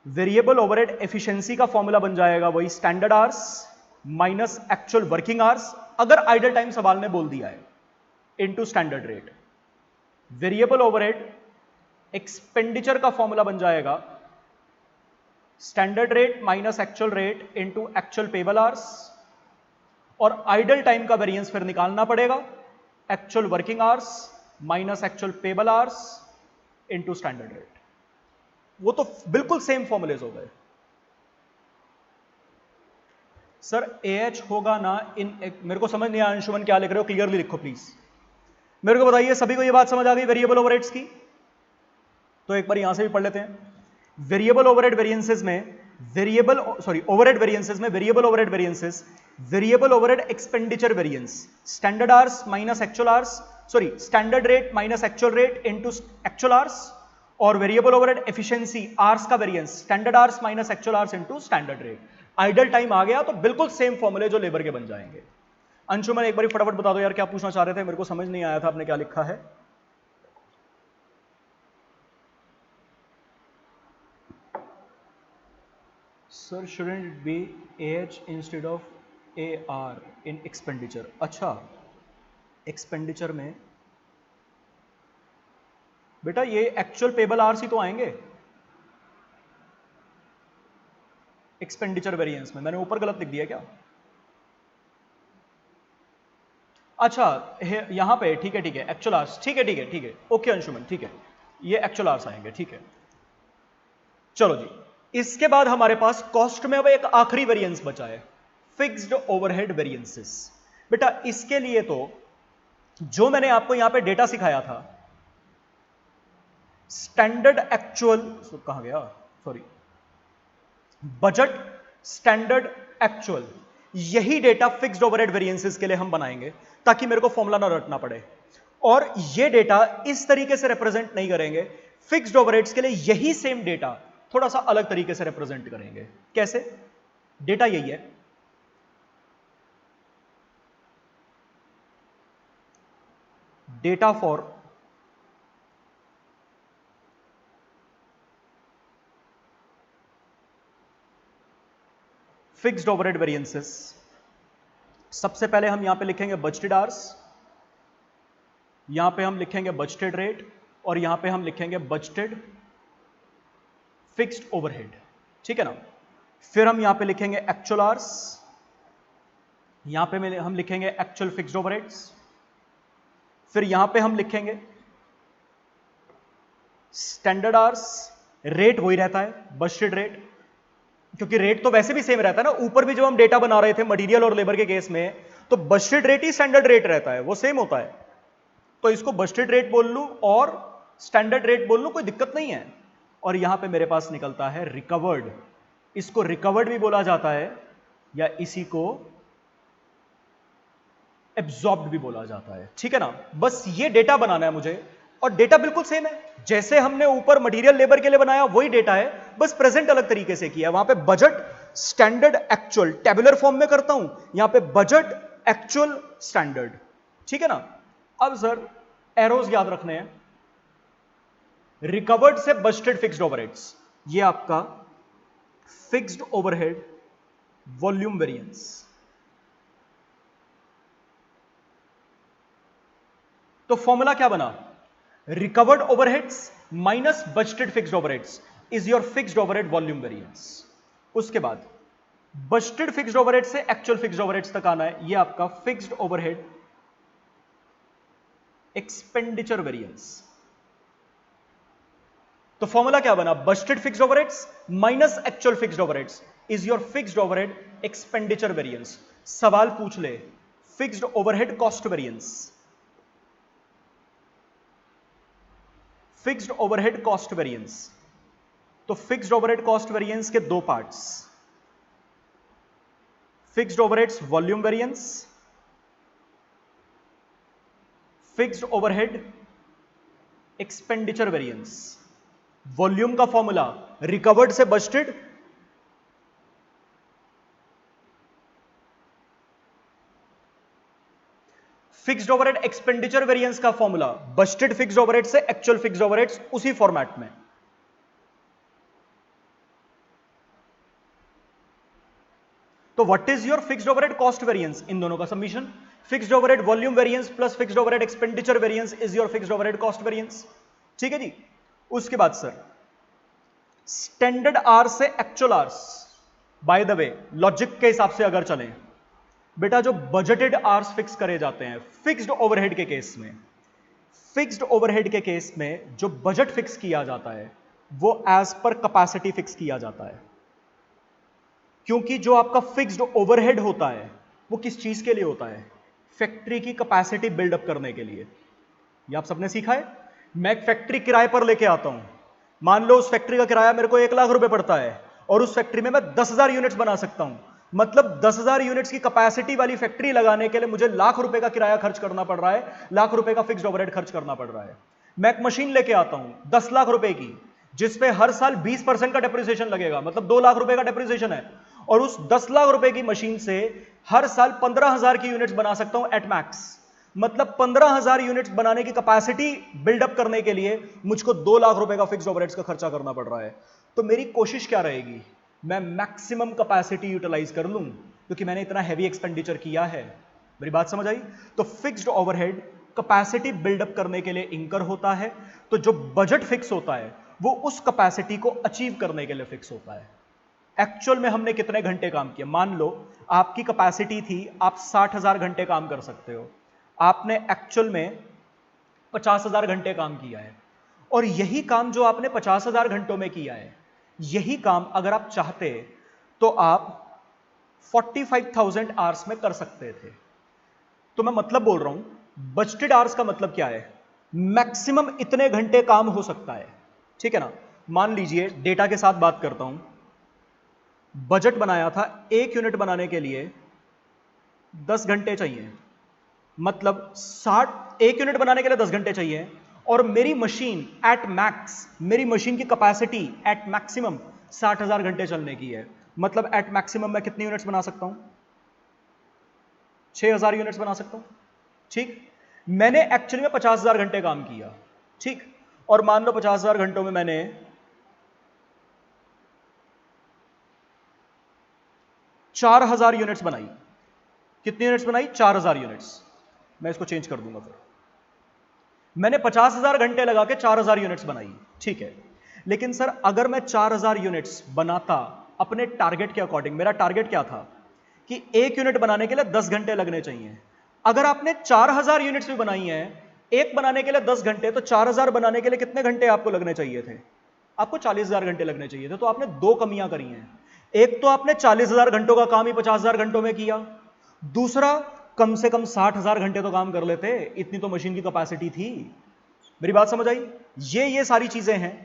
वेरिएबल ओवरहेड एफिशिएंसी का फॉर्मूला बन जाएगा वही standard hours minus actual working hours, अगर आइडल टाइम सवाल ने बोल दिया है, into standard rate. Variable overhead expenditure का फॉर्मूला बन जाएगा standard rate minus actual rate into actual payable hours, और आइडल टाइम का वेरिएंस फिर निकालना पड़ेगा actual working hours minus actual payable hours into standard rate. वो तो बिल्कुल सेम फॉर्मूलेज हो गए। सर AH होगा ना मेरे को समझ नहीं आया अंशुमन क्या लिख रहे हो, क्लियरली लिखो प्लीज, मेरे को बताइए। सभी को ये बात समझ आ गई वेरिएबल ओवरहेड्स की? तो एक बार यहां से भी पढ़ लेते हैं। वेरिएबल ओवरहेड वेरिएंसेस में ओवरहेड वेरिएंसेस में variable overhead variances, variable overhead expenditure variance, standard hours minus actual hours, standard rate minus actual rate into actual hours, और वेरिएबल ओवरहेड एफिशिएंसी आवर्स का variance standard hours minus actual hours into standard rate. Idle time आ गया तो बिल्कुल सेम फॉर्मूले जो लेबर के बन जाएंगे। अंशुमन एक बार फटाफट बता दो यार, क्या पूछना चाह रहे थे? मेरे को समझ नहीं आया था आपने क्या लिखा है। Sir shouldn't it be AH instead of AR in expenditure? अच्छा, एक्सपेंडिचर में बेटा ये एक्चुअल पेबल आवर्स ही तो आएंगे एक्सपेंडिचर वेरिएंस में। मैंने ऊपर गलत लिख दिया क्या? अच्छा यहां पे ठीक है एक्चुअल आवर्स, ठीक है ओके अंशुमन, ठीक है, ये एक्चुअल आवर्स आएंगे, ठीक है। चलो जी, इसके बाद हमारे पास कॉस्ट में अब एक आखिरी वेरिएंस बचा है, फिक्स्ड ओवरहेड वेरिएंसेस। बेटा इसके लिए तो जो मैंने आपको यहां पे डेटा सिखाया था, स्टैंडर्ड एक्चुअल, कहां गया, बजट स्टैंडर्ड एक्चुअल, यही डेटा फिक्स्ड ओवरहेड वेरिएंसेस के लिए हम बनाएंगे ताकि मेरे को फॉर्मूला ना रटना पड़े। और ये डेटा इस तरीके से रिप्रेजेंट नहीं करेंगे, फिक्स्ड ओवरहेड्स के लिए यही सेम डेटा थोड़ा सा अलग तरीके से रिप्रेजेंट करेंगे। कैसे? डेटा यही है, data for fixed overhead variances. सबसे पहले हम यहां पे लिखेंगे बजटेड आवर्स, यहां पे हम लिखेंगे बजटेड रेट, और यहां पे हम लिखेंगे बजटेड फिक्स्ड ओवरहेड, ठीक है ना। फिर हम यहां पे लिखेंगे एक्चुअल आवर्स, यहां पे हम लिखेंगे एक्चुअल फिक्स्ड ओवरहेड्स, फिर यहां पे हम लिखेंगे स्टैंडर्ड आवर्स, रेट वही रहता है बजटेड रेट, क्योंकि रेट तो वैसे भी सेम रहता है ना, ऊपर भी जब हम डेटा बना रहे थे मटेरियल और लेबर के केस में, तो बजटेड रेट ही स्टैंडर्ड रेट रहता है, वो सेम होता है। तो इसको बजटेड रेट बोल लूं और स्टैंडर्ड रेट बोल लूं, कोई दिक्कत नहीं है। और यहां पे मेरे पास निकलता है रिकवर्ड, इसको रिकवर्ड भी बोला जाता है या इसी को एब्जॉर्ब्ड भी बोला जाता है, ठीक है ना। बस ये डेटा बनाना है मुझे, और डेटा बिल्कुल सेम है जैसे हमने ऊपर मटेरियल लेबर के लिए बनाया, वही डेटा है, बस प्रेजेंट अलग तरीके से किया है। वहां पे budget standard actual tabular form में करता हूं, यहां पे बजट एक्चुअल स्टैंडर्ड, ठीक है ना। अब सर एरोज याद रखने हैं, रिकवर्ड से बजटेड फिक्स्ड ओवरहेड्स, ये आपका फिक्स्ड ओवरहेड वॉल्यूम वेरिएंस। तो फॉर्मूला क्या बना, recovered overheads minus budgeted fixed overheads is your fixed overhead volume variance. उसके बाद बजटेड फिक्स्ड ओवरहेड से एक्चुअल फिक्स्ड ओवरहेड्स तक आना है, ये आपका फिक्स्ड ओवरहेड एक्सपेंडिचर वेरिएंस। तो फॉर्मूला क्या बना, budgeted fixed overheads minus actual fixed overheads is your fixed overhead expenditure variance. सवाल पूछ ले, fixed overhead cost variance, fixed overhead cost variance. तो फिक्स्ड ओवरहेड कॉस्ट वेरिएंस के दो parts, fixed overheads volume variance, fixed overhead expenditure variance. Volume का फॉर्मूला रिकवर्ड से budgeted, fixed overhead expenditure variance का फॉर्मूला बजटेड फिक्स्ड ओवरहेड से एक्चुअल फिक्स्ड ओवरहेड्स, उसी फॉर्मेट में। तो what is your fixed overhead cost variance, इन दोनों का summation, fixed overhead volume variance plus fixed overhead expenditure variance is your fixed overhead cost variance, ठीक है जी। उसके बाद सर स्टैंडर्ड आर से actual hours, by the way logic के हिसाब से अगर चलें बेटा, जो बजटेड आवर्स फिक्स करे जाते हैं फिक्स्ड ओवरहेड के केस में, फिक्स्ड ओवरहेड के केस में जो बजट फिक्स किया जाता है वो एज पर कैपेसिटी फिक्स किया जाता है, क्योंकि जो आपका फिक्स्ड ओवरहेड होता है वो किस चीज के लिए होता है, फैक्ट्री की कैपेसिटी बिल्डअप करने के लिए। ये आप सबने सीखा है। मैं एक फैक्ट्री किराए पर लेके आता हूं, मान लो उस फैक्ट्री का किराया मेरे को 1 लाख रुपए पड़ता है, और उस फैक्ट्री में मैं 10,000 यूनिट्स बना सकता हूं, मतलब 10,000 यूनिट्स की कैपेसिटी वाली फैक्ट्री लगाने के लिए मुझे लाख रुपए का किराया खर्च करना पड़ रहा है, लाख रुपए का फिक्स्ड ओवरहेड खर्च करना पड़ रहा है। मैं एक मशीन लेके आता हूं 10 लाख रुपए की, जिसपे हर साल 20% का डेप्रिसिएशन लगेगा, मतलब 2 लाख रुपए का डेप्रिसिएशन है, और उस 10 लाख रुपए की मशीन से हर साल 15,000 की यूनिट्स बना सकता हूं एट मैक्स, मतलब 15,000 यूनिट्स बनाने की कैपेसिटी बिल्डअप करने के लिए मुझको 2 लाख रुपए का फिक्स्ड ओवरहेड्स का खर्चा करना पड़ रहा है। तो मेरी कोशिश क्या रहेगी, मैं मैक्सिमम कैपेसिटी यूटिलाइज कर लूं, क्योंकि मैंने इतना हैवी एक्सपेंडिचर किया है। मेरी बात समझ आई। तो फिक्स्ड ओवरहेड कैपेसिटी बिल्डअप करने के लिए इंकर होता है, तो जो बजट फिक्स होता है वो उस कैपेसिटी को अचीव करने के लिए फिक्स होता है। एक्चुअल में हमने कितने घंटे काम किया, मान लो आपकी कैपेसिटी थी आप 60,000 घंटे काम कर सकते हो, आपने एक्चुअल में 50,000 घंटे काम किया है, और यही काम जो आपने 50,000 घंटों में किया है, यही काम अगर आप चाहते तो आप 45,000 आवर्स में कर सकते थे। तो मैं मतलब बोल रहा हूं बजटेड आवर्स का मतलब क्या है, मैक्सिमम इतने घंटे काम हो सकता है, ठीक है ना। मान लीजिए डेटा के साथ बात करता हूं, बजट बनाया था 1 यूनिट बनाने के लिए 10 घंटे चाहिए, मतलब 1 यूनिट बनाने के लिए 10 घंटे चाहिए, और मेरी मशीन एट मैक्स, मेरी मशीन की कैपेसिटी एट मैक्सिमम 60,000 घंटे चलने की है, मतलब एट मैक्सिमम मैं कितनी यूनिट्स बना सकता हूं, 6,000 यूनिट्स बना सकता हूं, ठीक। मैंने एक्चुअली में 50,000 घंटे काम किया, ठीक, और मान लो 50,000 घंटों में मैंने 4,000 यूनिट्स बनाई। कितनी यूनिट्स बनाई, 4,000 यूनिट्स। मैं इसको चेंज कर दूंगा फिर। मैंने 50,000 घंटे लगा के 4,000 यूनिट्स बनाई, ठीक है। लेकिन सर अगर मैं 4,000 यूनिट्स बनाता अपने टारगेट के अकॉर्डिंग, मेरा टारगेट क्या था कि 1 यूनिट बनाने के लिए 10 घंटे लगने चाहिए। अगर आपने 4000 यूनिट्स भी बनाई हैं, एक बनाने के लिए 10 घंटे, तो 4000 बनाने के लिए कितने घंटे आपको लगने चाहिए थे? आपको 40,000 घंटे लगने चाहिए थे। तो आपने दो कमियां करी हैं। एक तो आपने 40,000 घंटों का काम ही 50,000 घंटों में किया, दूसरा कम से कम 60,000 घंटे तो काम कर लेते, इतनी तो मशीन की कैपेसिटी थी। मेरी बात समझ आई? ये सारी चीजें हैं।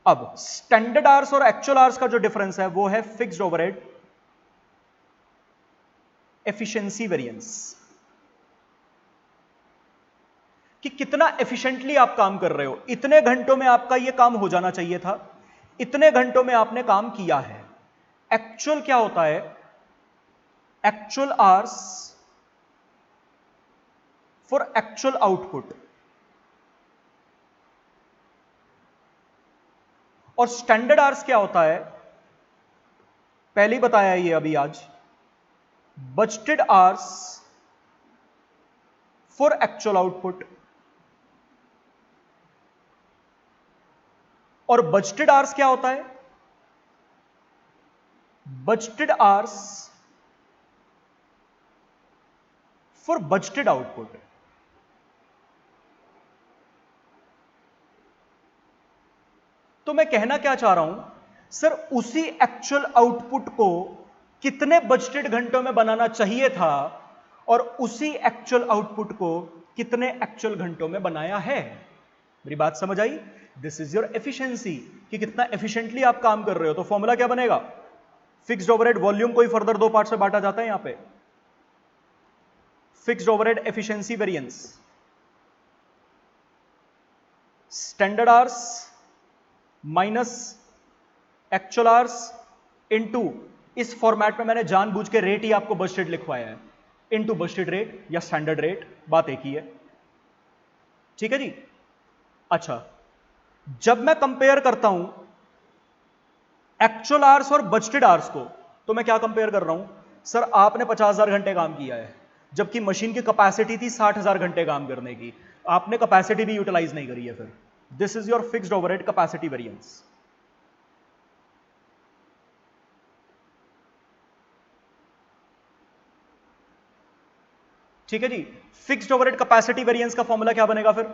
अब स्टैंडर्ड आवर्स और एक्चुअल आवर्स का जो डिफरेंस है वो है फिक्स्ड ओवरहेड एफिशिएंसी वेरिएंस, कि कितना एफिशिएंटली आप काम कर रहे हो। इतने घंटों में आपका यह काम हो जाना चाहिए था, इतने घंटों में आपने काम किया है। एक्चुअल क्या होता है? Actual hours for actual output, और स्टैंडर्ड आवर्स क्या होता है? पहले ही बताया ये अभी आज, budgeted hours for actual output. और बजटेड आवर्स क्या होता है? Budgeted hours for budgeted output. तो मैं कहना क्या चाह रहा हूं, सर उसी एक्चुअल आउटपुट को कितने बजटेड घंटों में बनाना चाहिए था, और उसी एक्चुअल आउटपुट को कितने एक्चुअल घंटों में बनाया है। मेरी बात समझ आई? दिस इज योर एफिशिएंसी, कि कितना एफिशिएंटली आप काम कर रहे हो। तो फॉर्मूला क्या बनेगा? फिक्स्ड ओवरहेड वॉल्यूम को ही फर्दर दो पार्ट से बांटा जाता है यहां पे, fixed overhead efficiency variance, standard hours minus actual hours into, इस फॉर्मेट में मैंने जानबूझ के रेट ही आपको बजटेड लिखवाया है, इनटू बजटेड रेट या स्टैंडर्ड रेट, बात एक ही है। ठीक है जी। अच्छा, जब मैं कंपेयर करता हूं एक्चुअल आवर्स और बजटेड आवर्स को, तो मैं क्या कंपेयर कर रहा हूं? सर आपने 50,000 घंटे काम किया है, जबकि मशीन की कैपेसिटी थी 60,000 घंटे काम करने की। आपने कैपेसिटी भी यूटिलाइज नहीं करी है। फिर this is your fixed overhead capacity variance. ठीक है जी। फिक्स्ड ओवरहेड कैपेसिटी वेरिएंस का फॉर्मूला क्या बनेगा फिर?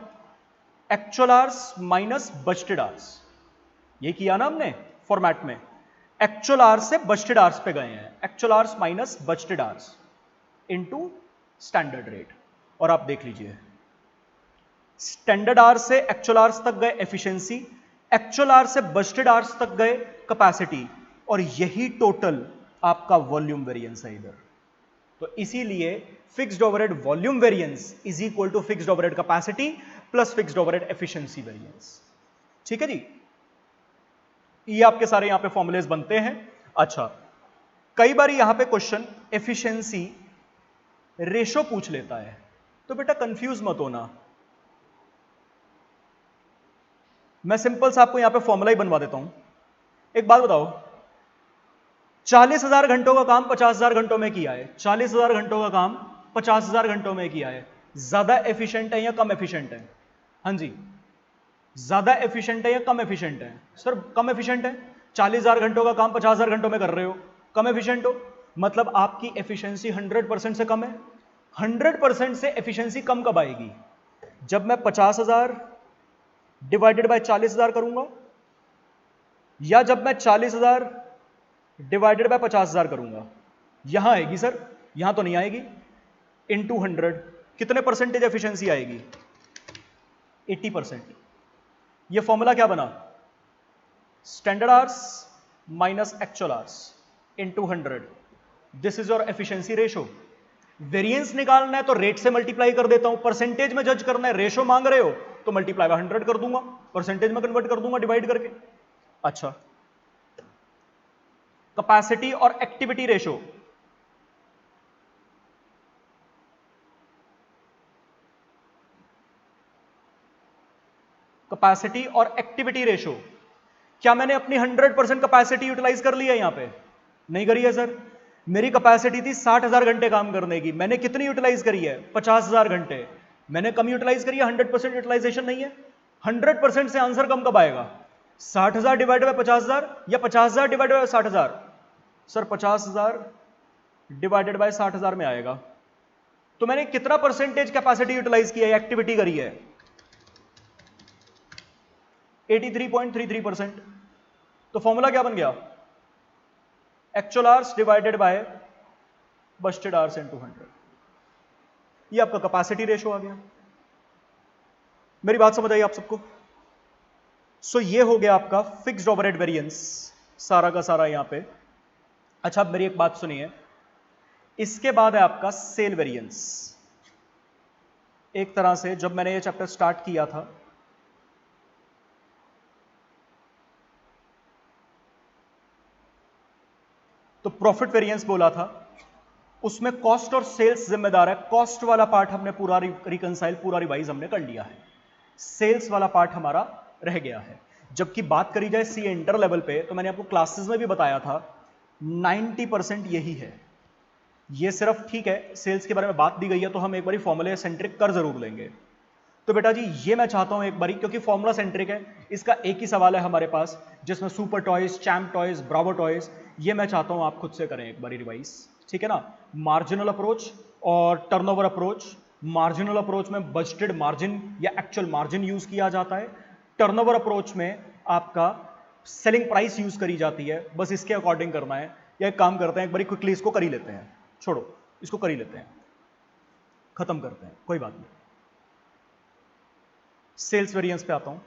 Actual hours minus budgeted hours. ये किया ना हमने फॉर्मेट में, एक्चुअल आवर्स से बजटेड आवर्स पे गए हैं, actual hours minus budgeted hours into standard rate. और आप देख लीजिए, स्टैंडर्ड आवर्स से एक्चुअल आवर्स तक गए एफिशिएंसी, एक्चुअल आवर्स से बजटेड आवर्स तक गए कैपेसिटी, और यही टोटल आपका वॉल्यूम वेरिएंस है इधर। तो इसीलिए fixed overhead volume variance is equal to fixed overhead capacity plus fixed overhead efficiency variance. ठीक है जी। ये आपके सारे यहां पे फॉर्मूलेज बनते हैं। अच्छा, कई बार यहां पे क्वेश्चन एफिशिएंसी रेशो पूछ लेता है, तो बेटा कंफ्यूज मत होना, मैं सिंपल सा आपको यहां पे फॉर्मूला ही बनवा देता हूं। एक बात बताओ, 40,000 घंटों का काम 50,000 घंटों में किया है, 40,000 घंटों का काम 50,000 घंटों में किया है, ज्यादा एफिशिएंट है या कम एफिशिएंट है? हाँ जी, ज्यादा एफिशिएंट है या कम एफिशिएंट है? सर कम एफिशिएंट है। 40,000 घंटों का काम 50,000 घंटों में कर रहे हो, कम एफिशिएंट हो, मतलब आपकी एफिशिएंसी 100% से कम है। 100% से एफिशिएंसी कम कब आएगी? जब मैं 50,000 डिवाइडेड बाय 40,000 करूंगा, या जब मैं 40,000 डिवाइडेड बाय 50,000 करूंगा। यहां आएगी सर, यहां तो नहीं आएगी। इनटू 100 कितने परसेंटेज एफिशिएंसी आएगी? 80%। ये फॉर्मूला क्या बना? Standard hours minus actual hours into 100। This is your efficiency ratio. Variance निकालना है तो रेट से मल्टीप्लाई कर देता हूं, परसेंटेज में जज करना है, रेशो मांग रहे हो तो मल्टीप्लाई बाय 100 कर दूंगा, परसेंटेज में कन्वर्ट कर दूंगा डिवाइड करके। अच्छा, कैपेसिटी और एक्टिविटी रेशो, कैपेसिटी और एक्टिविटी रेशो, क्या मैंने अपनी 100% कैपेसिटी यूटिलाइज कर ली है? यहां पे नहीं करी है सर। मेरी कैपेसिटी थी 60,000 घंटे काम करने की, मैंने कितनी यूटिलाइज करी है? 50,000 घंटे। मैंने कम यूटिलाइज करी है, 100% यूटिलाइजेशन नहीं है। 100% से आंसर कम कब आएगा? 60,000 डिवाइड बाय 50,000 या 50,000 divide by 60,000? Sir 50,000 divided by 60,000 में आएगा। तो मैंने कितना परसेंटेज कैपेसिटी यूटिलाइज किया है, एक्टिविटी करी है? 83.33%। तो फॉर्मूला क्या बन गया? Actual hours divided by Busted hours into 100। ये आपका कैपेसिटी रेशो आ गया। मेरी बात समझ आई आप सबको? सो ये हो गया आपका फिक्स्ड ओवरहेड वेरिएंस, सारा का सारा यहां पे। अच्छा, अब मेरी एक बात सुनिए, इसके बाद है आपका सेल वेरिएंस। एक तरह से जब मैंने ये चैप्टर स्टार्ट किया था तो प्रॉफिट वेरिएंस बोला था, उसमें कॉस्ट और सेल्स जिम्मेदार है। कॉस्ट वाला पार्ट हमने पूरा रिकंसाइल, पूरा रिवाइज हमने कर लिया है, सेल्स वाला पार्ट हमारा रह गया है। जबकि बात करी जाए सी इंटर लेवल पे, तो मैंने आपको क्लासेस में भी बताया था 90% यही है। ये सिर्फ ठीक है सेल्स के बारे में बात दी गई है तो हम एक बारी फॉर्मूला सेंट्रिक कर जरूर लेंगे। तो बेटा जी ये मैं चाहता हूं एक बारी, क्योंकि फॉर्मूला सेंट्रिक है, इसका एक ही सवाल है हमारे पास जिसमें super toys, champ toys, Bravo toys, ये मैं चाहता हूं आप खुद से करें एक बारी रिवाइज, ठीक है ना। मार्जिनल अप्रोच और टर्नओवर अप्रोच। मार्जिनल अप्रोच में बजटेड मार्जिन या एक्चुअल मार्जिन यूज किया जाता है, टर्नओवर अप्रोच में आपका सेलिंग प्राइस यूज करी जाती है। बस इसके अकॉर्डिंग करना है, या एक काम करते हैं एक बारी क्विकली इसको कर ही लेते हैं, छोड़ो इसको कर ही लेते हैं, खत्म करते हैं, कोई बात नहीं। सेल्स वेरिएंस पे आता हूं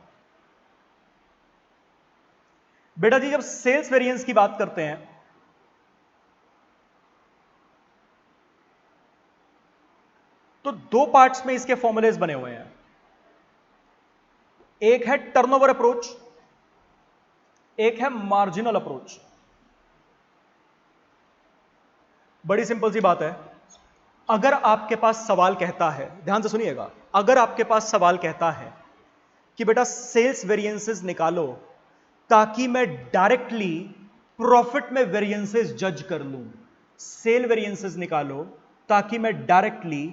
बेटा जी। जब सेल्स वेरिएंस की बात करते हैं तो दो पार्ट्स में इसके फॉर्मूलेज बने हुए हैं। एक है टर्नओवर अप्रोच, एक है मार्जिनल अप्रोच। बड़ी सिंपल सी बात है, अगर आपके पास सवाल कहता है, ध्यान से सुनिएगा, अगर आपके पास सवाल कहता है कि बेटा सेल्स वेरिएंसेस निकालो ताकि मैं डायरेक्टली प्रॉफिट में वेरिएंसेस जज कर लूं, सेल वेरिएंसेस निकालो ताकि मैं डायरेक्टली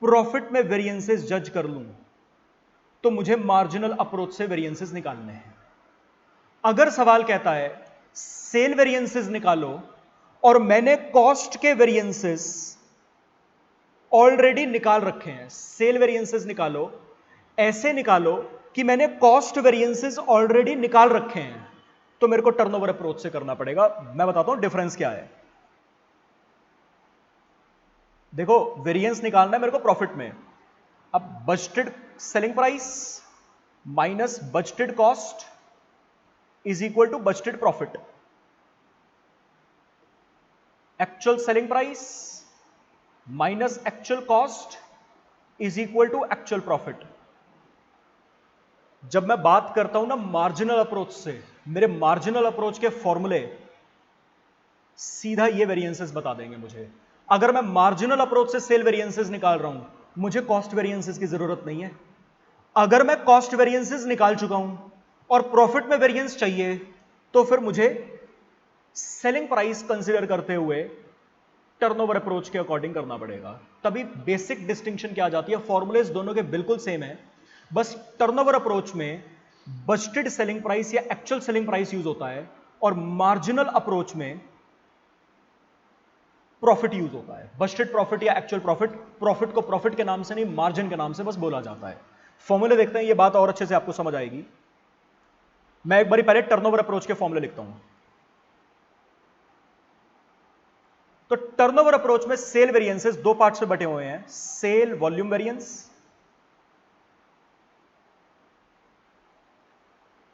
प्रॉफिट में वेरिएंसेस जज कर लूं, तो मुझे मार्जिनल अप्रोच से वेरिएंसेस निकालने हैं। अगर सवाल कहता है सेल वेरिएंसेस निकालो और मैंने कॉस्ट के वेरिएंसेस ऑलरेडी निकाल रखे हैं, सेल वेरिएंसेस निकालो, ऐसे निकालो कि मैंने कॉस्ट वेरिएंसेस ऑलरेडी निकाल रखे हैं, तो मेरे को टर्नओवर अप्रोच से करना पड़ेगा। मैं बताता हूं डिफरेंस क्या है। देखो वेरिएंस निकालना है मेरे को प्रॉफिट में। अब budgeted selling price minus budgeted cost is equal to budgeted profit. Actual selling price minus actual cost is equal to actual profit. जब मैं बात करता हूं ना मार्जिनल अप्रोच से, मेरे मार्जिनल अप्रोच के फॉर्मूले सीधा ये वेरिएंसेस बता देंगे मुझे। अगर मैं मार्जिनल अप्रोच से सेल वेरिएंसेस निकाल रहा हूं, मुझे कॉस्ट वेरिएंसेस की जरूरत नहीं है। अगर मैं कॉस्ट वेरिएंसेस निकाल चुका हूं और प्रॉफिट में वेरिएंस चाहिए, तो फिर मुझे सेलिंग प्राइस कंसीडर करते हुए टर्नओवर अप्रोच के अकॉर्डिंग करना पड़ेगा। तभी बेसिक डिस्टिंक्शन क्या आ जाती है, फॉर्मूलेज दोनों के बिल्कुल सेम है, बस टर्नओवर अप्रोच में बजटेड सेलिंग प्राइस या एक्चुअल सेलिंग प्राइस यूज होता है और मार्जिनल अप्रोच में प्रॉफिट यूज होता है। बजटेड प्रॉफिट या एक्चुअल प्रॉफिट, प्रॉफिट को प्रॉफिट के नाम से नहीं मार्जिन के नाम से बस बोला जाता है। फॉर्मूले देखते हैं, ये बात और अच्छे से आपको समझ आएगी। मैं एक बार पहले टर्नओवर अप्रोच के फॉर्मूले लिखता हूं। तो टर्नओवर अप्रोच में सेल वेरिएंसेस दो पार्ट्स में बटे हुए हैं, sale volume variance,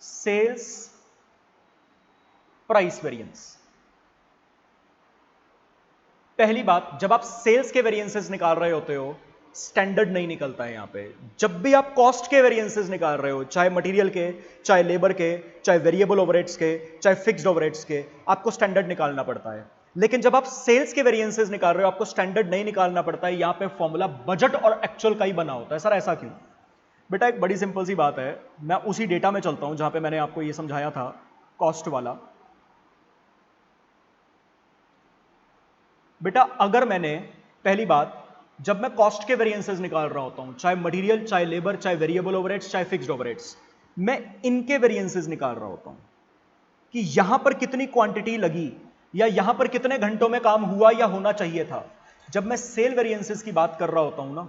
sales price variance. पहली बात, जब आप सेल्स के वेरिएंसेस निकाल रहे होते हो, स्टैंडर्ड नहीं निकलता है यहां पे। जब भी आप कॉस्ट के वेरिएंसेस निकाल रहे हो, चाहे मटेरियल के, चाहे लेबर के, चाहे वेरिएबल ओवरहेड्स के, चाहे फिक्स्ड ओवरहेड्स के, आपको स्टैंडर्ड निकालना पड़ता है। लेकिन जब आप सेल्स के वेरिएंसेस निकाल रहे हो, आपको स्टैंडर्ड नहीं निकालना पड़ता है। यहां पे फॉर्मूला बजट और एक्चुअल का ही बना होता है। सर ऐसा क्यों? बेटा एक बड़ी सिंपल सी बात है, मैं उसी डेटा में चलता हूं जहां पे मैंने आपको ये समझाया था कॉस्ट वाला। बेटा अगर मैंने, पहली बात, जब मैं कॉस्ट के वेरिएंसेस निकाल रहा होता हूं, चाहे मटेरियल, चाहे लेबर, चाहे वेरिएबल ओवरहेड्स, चाहे फिक्स्ड ओवरहेड्स, मैं इनके वेरिएंसेस निकाल रहा होता हूं कि यहां पर कितनी क्वांटिटी लगी, या यहां पर कितने घंटों में काम हुआ या होना चाहिए था। जब मैं सेल वेरिएंसेस की बात कर रहा होता हूं ना,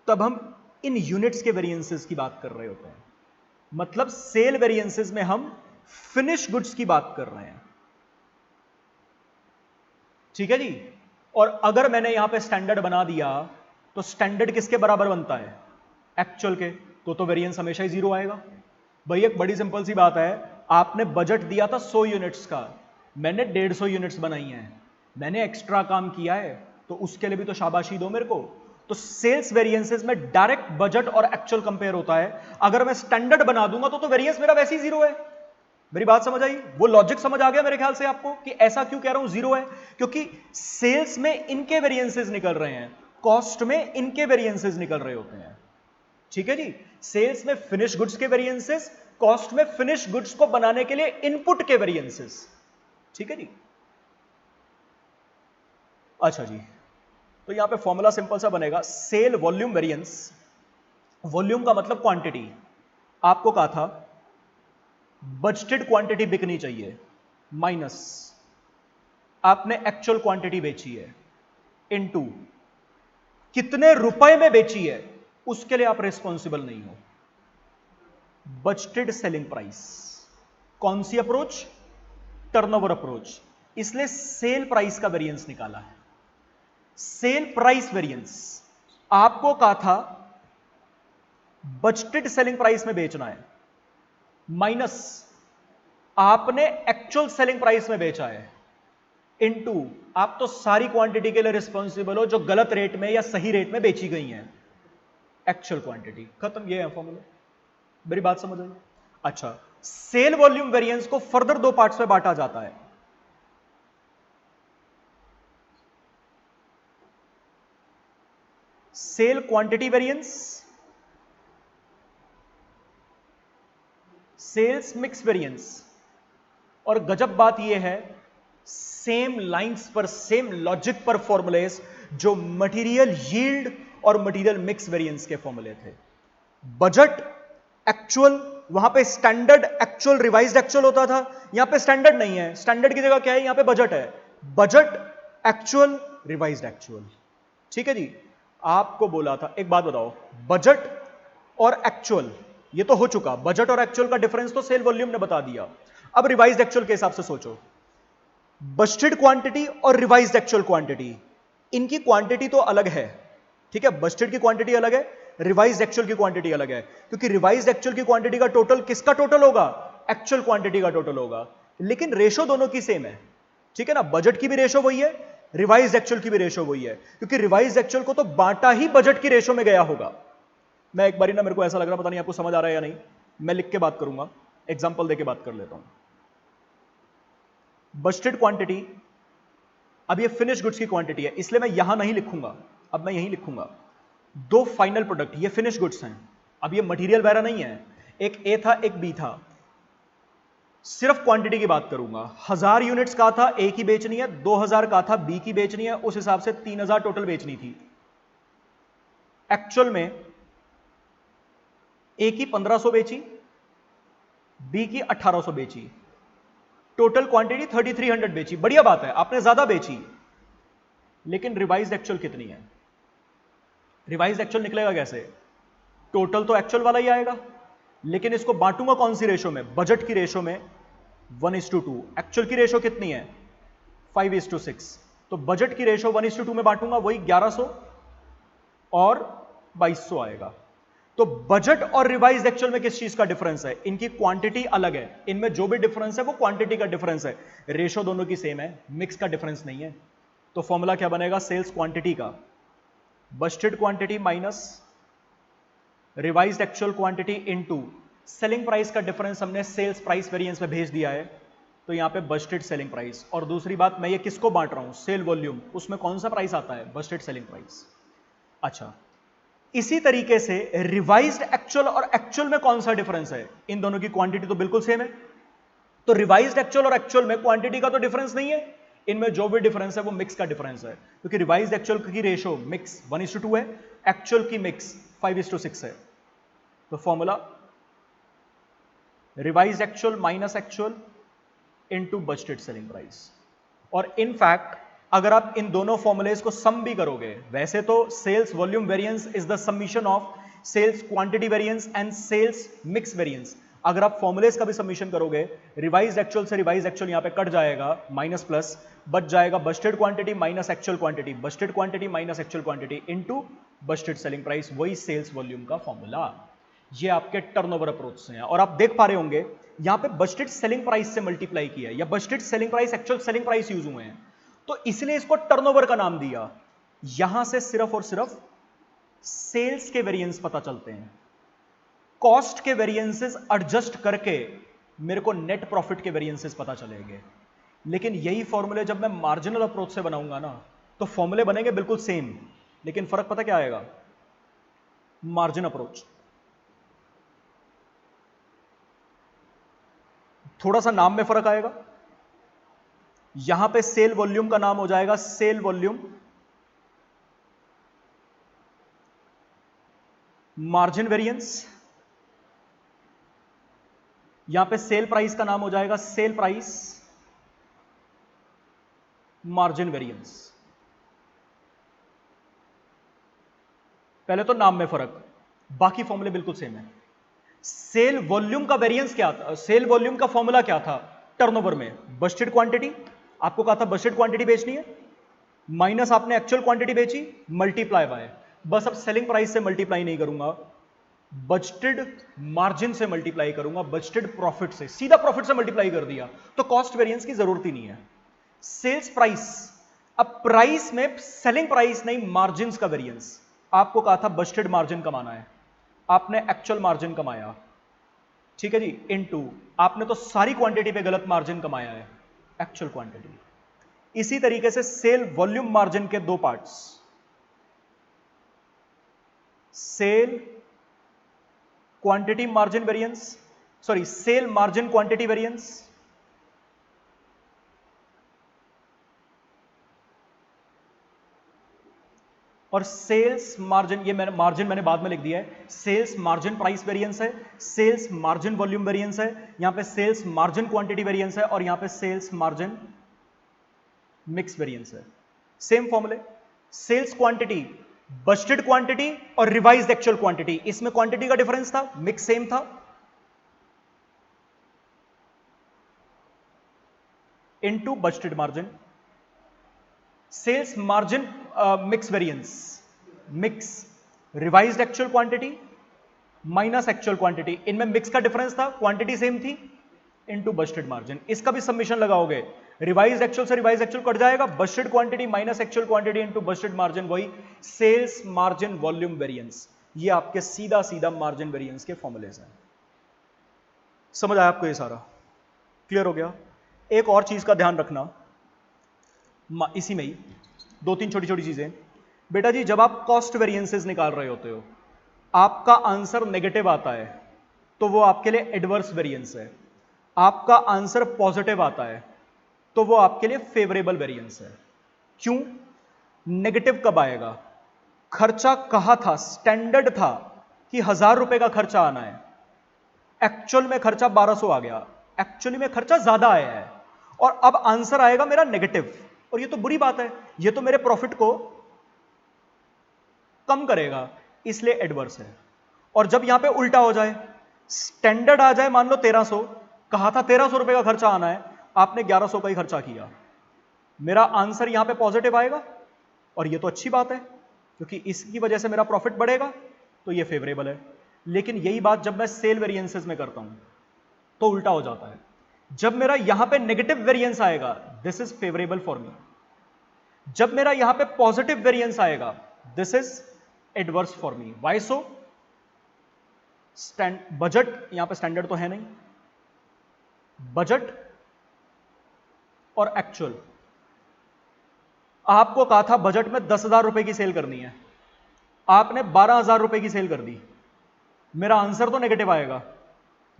तब हम इन यूनिट्स के वेरिएंसेस की बात कर रहे होते हैं। मतलब सेल वेरिएंसेस में हम फिनिश गुड्स की बात कर रहे हैं, ठीक है जी। और अगर मैंने यहां पे स्टैंडर्ड बना दिया तो स्टैंडर्ड किसके बराबर बनता है, एक्चुअल के, तो वेरिएंस हमेशा ही जीरो आएगा। भाई एक बड़ी सिंपल सी बात है, आपने बजट दिया था 100 यूनिट्स का, मैंने 150 यूनिट्स बनाई हैं, मैंने एक्स्ट्रा काम किया है, तो उसके लिए भी तो शाबाशी दो मेरे को। तो सेल्स वेरिएंसेस में डायरेक्ट बजट और एक्चुअल कंपेयर होता है। अगर मैं स्टैंडर्ड बना दूंगा तो वेरिएंस मेरा वैसे ही जीरो है। मेरी बात समझ आई, वो लॉजिक समझ आ गया मेरे ख्याल से आपको कि ऐसा क्यों कह रहा हूं जीरो है, क्योंकि सेल्स में इनके वेरिएंसेस निकल रहे हैं, कॉस्ट में इनके वेरिएंसेस निकल रहे होते हैं, ठीक है जी। सेल्स में फिनिश गुड्स के वेरिएंसेस, कॉस्ट में फिनिश गुड्स को बनाने के लिए इनपुट के वेरिएंसेस, ठीक है जी। अच्छा जी, तो यहां पे फॉर्मूला सिंपल सा बनेगा, सेल वॉल्यूम वेरिएंस, वॉल्यूम का मतलब क्वांटिटी, आपको कहा था बजटेड क्वांटिटी बिकनी चाहिए, माइनस आपने एक्चुअल क्वांटिटी बेची है, इनटू कितने रुपए में बेची है, उसके लिए आप रिस्पॉन्सिबल नहीं हो। बजटेड सेलिंग प्राइस, कौन सी अप्रोच, टर्नओवर अप्रोच, इसलिए सेल प्राइस का वेरिएंस निकाला है। सेल प्राइस वेरिएंस, आपको कहा था बजटेड सेलिंग प्राइस में बेचना है, माइनस आपने एक्चुअल सेलिंग प्राइस में बेचा है, इनटू आप तो सारी क्वांटिटी के लिए रिस्पॉन्सिबल हो जो गलत रेट में या सही रेट में बेची गई हैं, एक्चुअल क्वांटिटी, खत्म। ये है फॉर्मूला, मेरी बात समझ आई। अच्छा, सेल वॉल्यूम वेरिएंस को फर्दर दो पार्ट्स में बांटा जाता है। Sale quantity variance, sales mix variance, और गजब बात यह है, सेम लाइंस पर, सेम लॉजिक पर फॉर्मूलेस जो मटेरियल यील्ड और मटेरियल मिक्स वेरिएंस के फॉर्मूले थे। बजट, एक्चुअल, वहां पे स्टैंडर्ड एक्चुअल रिवाइज्ड एक्चुअल होता था, यहां पे स्टैंडर्ड नहीं है, स्टैंडर्ड की जगह क्या है, यहां पे बजट है, बजट एक्चुअल रिवाइज्ड एक्चुअल, ठीक है जी। आपको बोला था, एक बात बताओ, बजट और एक्चुअल ये तो हो चुका, बजट और एक्चुअल का डिफरेंस तो सेल वॉल्यूम ने बता दिया। अब रिवाइज्ड एक्चुअल के हिसाब से सोचो, बजटेड क्वांटिटी और रिवाइज्ड एक्चुअल क्वांटिटी, इनकी क्वांटिटी तो अलग है, ठीक है, बजटेड की क्वांटिटी अलग है, रिवाइज्ड एक्चुअल की क्वांटिटी अलग है, क्योंकि रिवाइज्ड एक्चुअल की क्वांटिटी का टोटल किसका टोटल होगा, एक्चुअल क्वांटिटी का टोटल होगा, लेकिन रेशो दोनों की सेम है, ठीक है ना, बजट की भी रेशो वही है, रिवाइज्ड एक्चुअल की भी रेशो वही है, क्योंकि रिवाइज्ड एक्चुअल को तो बांटा ही बजट की रेशो में गया होगा। मैं एक बारी ना, मेरे को ऐसा लग रहा, पता नहीं आपको समझ आ रहा है या नहीं, मैं लिख के बात करूंगा, एग्जांपल देके बात कर लेता हूं। बजटेड क्वांटिटी, अब ये फिनिश गुड्स की क्वांटिटी है, इसलिए मैं यहां नहीं लिखूंगा, अब मैं यहीं लिखूंगा, दो फाइनल प्रोडक्ट, ये फिनिश गुड्स हैं, अब ये मटेरियल वगैरह नहीं है, एक ए था एक बी था, सिर्फ क्वांटिटी की बात करूंगा, 1000 यूनिट्स का था, ए की बेचनी है, 2000 का था, बी की बेचनी है, उस हिसाब से 3000 टोटल बेचनी थी। एक्चुअल में ए की 1500 बेची, बी की 1800 बेची, टोटल क्वांटिटी 3300 बेची, बढ़िया बात है, आपने ज्यादा बेची, लेकिन रिवाइज्ड एक्चुअल कितनी है, रिवाइज्ड एक्चुअल निकलेगा कैसे, टोटल तो एक्चुअल वाला ही आएगा, लेकिन इसको बांटूंगा कौन सी रेशो में, बजट की रेशो में 1:2, एक्चुअल की रेशो कितनी है 5:6, तो बजट की रेशो 1:2 में बांटूंगा, वही 1100 और 2200 आएगा। तो बजट और रिवाइज्ड एक्चुअल में किस चीज का डिफरेंस है, इनकी क्वांटिटी अलग है, इनमें जो भी डिफरेंस है वो क्वांटिटी का डिफरेंस है, रेशो दोनों की सेम है, मिक्स का डिफरेंस नहीं है। तो फॉर्मूला क्या बनेगा, सेल्स क्वांटिटी का budgeted quantity minus revised actual quantity into selling price का डिफरेंस हमने सेल्स प्राइस वेरिएंस में भेज दिया है, तो यहां पे बजटेड सेलिंग प्राइस। और दूसरी बात, मैं ये किसको बांट रहा हूं, सेल वॉल्यूम, उसमें कौन सा प्राइस आता है, बजटेड सेलिंग प्राइस। अच्छा, इसी तरीके से रिवाइज्ड एक्चुअल और एक्चुअल में कौन सा डिफरेंस है, इन दोनों की क्वांटिटी तो बिल्कुल सेम है, तो रिवाइज्ड एक्चुअल और एक्चुअल में क्वांटिटी का तो डिफरेंस नहीं है, इनमें जो भी डिफरेंस है वो मिक्स का डिफरेंस है, क्योंकि रिवाइज्ड एक्चुअल की रेशो मिक्स 1:2 है, एक्चुअल की मिक्स 5:6 है। तो formula revised actual minus actual into budgeted selling price, और इनफैक्ट अगर आप इन दोनों फॉर्मुलेज को सम भी करोगे, वैसे तो sales volume variance is the summation of sales quantity variance and sales mix variance, अगर आप फॉर्मुलेज का भी सबमिशन करोगे, रिवाइज एक्चुअल से रिवाइज एक्चुअल यहां पे कट जाएगा, माइनस प्लस बच जाएगा budgeted quantity minus actual quantity, budgeted quantity minus actual quantity into budgeted selling price, वही सेल्स वॉल्यूम का फॉर्मूला। ये आपके टर्नओवर अप्रोच से हैं और आप देख पा रहे होंगे यहां पे बस्टेड सेलिंग प्राइस से मल्टीप्लाई किया है या Busted selling price actual selling price use हुए हैं, तो इसलिए इसको टर्नओवर का नाम दिया। यहां से सिर्फ और सिर्फ सेल्स के वेरिएंस पता चलते हैं, कॉस्ट के वेरिएंसेस एडजस्ट करके मेरे को नेट प्रॉफिट के वेरिएंसेस पता चलेंगे। लेकिन यही फॉर्मूले जब मैं मार्जिनल अप्रोच से बनाऊंगा ना, तो फॉर्मूले बनेंगे बिल्कुल सेम, लेकिन फर्क पता क्या आएगा? मार्जिन अप्रोच थोड़ा सा नाम में फर्क आएगा। यहां पे सेल वॉल्यूम का नाम हो जाएगा सेल वॉल्यूम, मार्जिन वेरिएंस, यहां पे सेल प्राइस का नाम हो जाएगा सेल प्राइस, मार्जिन वेरिएंस। पहले तो नाम में फर्क, बाकी फॉर्मूले बिल्कुल सेम है। सेल वॉल्यूम का वेरिएंस क्या था? सेल वॉल्यूम का फॉर्मूला क्या था टर्नओवर में? बस्टेड क्वांटिटी, आपको कहा था बस्टेड क्वांटिटी बेचनी है, माइनस आपने एक्चुअल क्वांटिटी बेची, मल्टीप्लाई बाय, बस अब सेलिंग प्राइस से मल्टीप्लाई नहीं करूंगा, बजटेड मार्जिन से मल्टीप्लाई करूंगा, बजटेड प्रॉफिट से, सीधा प्रॉफिट से मल्टीप्लाई कर दिया, तो कॉस्ट वेरिएंस की जरूरत ही नहीं है। सेल्स प्राइस, अब प्राइस में सेलिंग प्राइस नहीं, मार्जिन का वेरिएंस। आपको कहा था बजटेड मार्जिन कमाना है, आपने एक्चुअल मार्जिन कमाया, ठीक है जी, इनटू आपने तो सारी क्वांटिटी पे गलत मार्जिन कमाया है, एक्चुअल क्वांटिटी। इसी तरीके से सेल वॉल्यूम मार्जिन के दो parts, sale quantity margin variance, sorry sale margin quantity variance, और सेल्स मार्जिन, ये मैंने मार्जिन मैंने बाद में लिख दिया है, सेल्स मार्जिन प्राइस वेरिएंस है, सेल्स मार्जिन वॉल्यूम वेरिएंस है, यहां पे सेल्स मार्जिन क्वांटिटी वेरिएंस है, और यहां पे सेल्स मार्जिन मिक्स वेरिएंस है। सेम फॉर्मूले, सेल्स क्वांटिटी बस्टेड क्वांटिटी और रिवाइज्ड एक्चुअल क्वांटिटी, इसमें क्वांटिटी का डिफरेंस था, मिक्स सेम था, into budgeted margin. Sales margin mix variance, mix revised actual quantity minus actual quantity, इनमें मिक्स का डिफरेंस था, क्वांटिटी सेम थी, इनटू बस्टेड मार्जिन। इसका भी सबमिशन लगाओगे, रिवाइज एक्चुअल से रिवाइज एक्चुअल कट जाएगा, budgeted quantity minus actual quantity into budgeted margin, वही सेल्स मार्जिन वॉल्यूम वेरिएंस। ये आपके सीधा सीधा मार्जिन वेरिएंस के फॉर्मूलेज हैं। समझ आया आपको? ये सारा क्लियर हो गया? एक और चीज का ध्यान रखना, इसी में ही दो तीन छोटी छोटी चीजें। बेटा जी, जब आप कॉस्ट वेरिएंसेस निकाल रहे होते हो, आपका आंसर नेगेटिव आता है तो वो आपके लिए एडवर्स वेरिएंस है, आपका आंसर पॉजिटिव आता है तो वो आपके लिए फेवरेबल वेरिएंस है। क्यों? नेगेटिव कब आएगा? खर्चा कहा था, स्टैंडर्ड था कि 1000 रुपए का खर्चा आना है, एक्चुअल में खर्चा 1200 आ गया, एक्चुअली में खर्चा ज्यादा आया है, और अब आंसर आएगा मेरा नेगेटिव, और ये तो बुरी बात है, ये तो मेरे प्रॉफिट को कम करेगा, इसलिए एडवर्स है। और जब यहां पे उल्टा हो जाए, स्टैंडर्ड आ जाए, मान लो 1300, कहा था 1300 रुपए का खर्चा आना है, आपने 1100 का ही खर्चा किया, मेरा आंसर यहां पे पॉजिटिव आएगा, और ये तो अच्छी बात है क्योंकि इसकी वजह से मेरा प्रॉफिट बढ़ेगा, तो ये फेवरेबल है। लेकिन यही बात जब मैं सेल वेरिएंसेस में करता हूं तो उल्टा हो जाता है, जब मेरा यहां पे नेगेटिव वेरिएंस आएगा, this is favourable for me, जब मेरा यहां पे पॉजिटिव वेरिएंस आएगा, this is adverse for me. Why so? Budget, यहां पे स्टैंडर्ड तो है नहीं, बजट और एक्चुअल, आपको कहा था बजट में 10,000 रुपए की सेल करनी है, आपने 12,000 रुपए की सेल कर दी, मेरा आंसर तो नेगेटिव आएगा,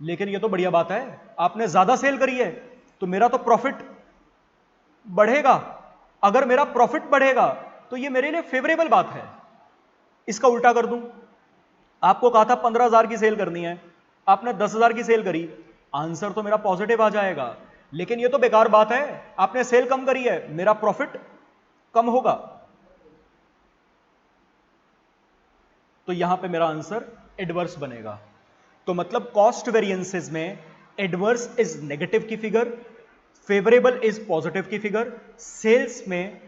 लेकिन ये तो बढ़िया बात है, आपने ज्यादा सेल करी है तो मेरा तो प्रॉफिट बढ़ेगा, अगर मेरा प्रॉफिट बढ़ेगा तो ये मेरे लिए फेवरेबल बात है। इसका उल्टा कर दूं, आपको कहा था 15,000 की सेल करनी है, आपने 10,000 की सेल करी, आंसर तो मेरा पॉजिटिव आ जाएगा, लेकिन ये तो बेकार बात है, आपने सेल कम करी है, मेरा प्रॉफिट कम होगा। तो यहां पे मेरा आंसर एडवर्स बनेगा। तो मतलब कॉस्ट वेरिएंसेस में एडवर्स इज नेगेटिव की फिगर, फेवरेबल इज पॉजिटिव की फिगर, सेल्स में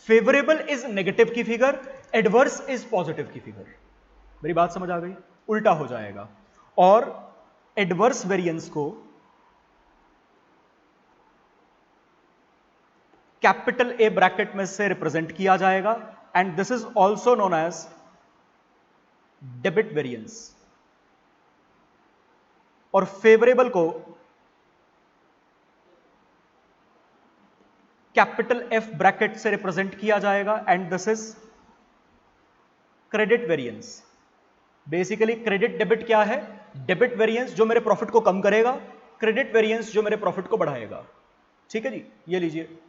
फेवरेबल इज नेगेटिव की फिगर, एडवर्स इज पॉजिटिव की फिगर। मेरी बात समझ आ गई? उल्टा हो जाएगा। और एडवर्स वेरिएंस को कैपिटल ए ब्रैकेट में से रिप्रेजेंट किया जाएगा and this is also known as debit variance. और फेवरेबल को कैपिटल एफ ब्रैकेट से रिप्रेजेंट किया जाएगा and this is credit variance. Basically credit debit क्या है? डेबिट वेरिएंस जो मेरे प्रॉफिट को कम करेगा, क्रेडिट वेरिएंस जो मेरे प्रॉफिट को बढ़ाएगा। ठीक है जी, ये लीजिए।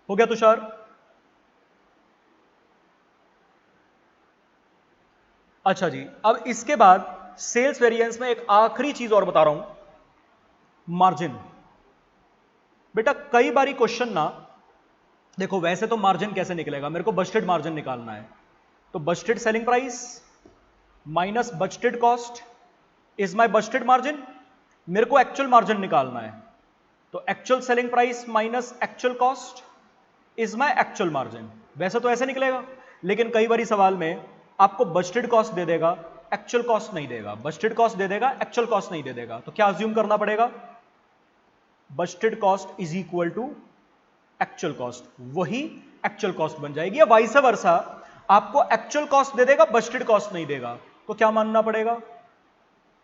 हो गया तुषार? अच्छा जी, अब इसके बाद सेल्स वेरिएंस में एक आखिरी चीज और बता रहा हूं, मार्जिन। बेटा कई बारी क्वेश्चन ना, देखो वैसे तो मार्जिन कैसे निकलेगा, मेरे को बजटेड मार्जिन निकालना है। तो budgeted selling price minus budgeted cost is my budgeted margin. मेरे को एक्चुअल मार्जिन निकालना है, तो actual selling price minus actual cost is my actual margin. वैसे तो ऐसे निकलेगा, लेकिन कई बारी सवाल में आपको बजटेड कॉस्ट दे देगा, एक्चुअल कॉस्ट नहीं देगा, बजटेड कॉस्ट दे देगा, एक्चुअल कॉस्ट नहीं दे देगा। तो क्या अज्यूम करना पड़ेगा? Budgeted cost is equal to actual cost, वही एक्चुअल कॉस्ट बन जाएगी। या वाइस वर्सा, आपको एक्चुअल कॉस्ट दे देगा, बजटेड कॉस्ट नहीं देगा, तो क्या मानना पड़ेगा?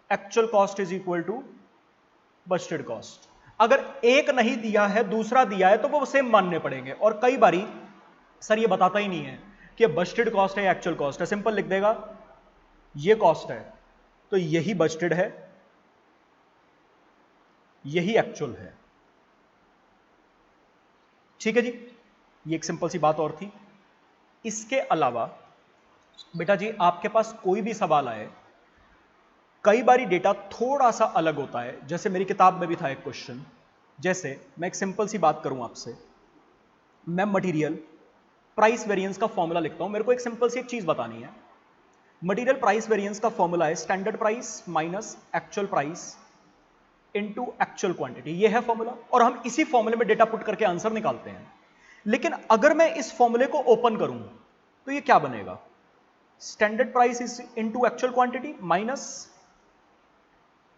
Actual cost is equal to budgeted cost. अगर एक नहीं दिया है दूसरा दिया है तो वो सेम मानने पड़ेंगे। और कई बारी सर ये बताता ही नहीं है कि बजटेड कॉस्ट है या एक्चुअल कॉस्ट है, सिंपल लिख देगा ये कॉस्ट है तो यही बजटेड है, यही एक्चुअल है। ठीक है जी, ये एक सिंपल सी बात और थी। इसके अलावा बेटा जी आपके पास कोई भी सवाल आए, कई बारी डेटा थोड़ा सा अलग होता है, जैसे मेरी किताब में भी था एक क्वेश्चन। जैसे मैं एक सिंपल सी बात करूं आपसे, मैं मटेरियल प्राइस वेरिएंस का फॉर्मूला लिखता हूं, मेरे को एक सिंपल सी एक चीज बतानी है। मटेरियल प्राइस वेरिएंस का फॉर्मूला है standard price minus actual price into actual quantity, ये है फॉर्मूला। और हम इसी फॉर्मूले में डेटा पुट करके आंसर निकालते हैं। लेकिन अगर मैं इस फॉर्मूले को ओपन करूं तो ये क्या बनेगा? Standard price is into actual quantity minus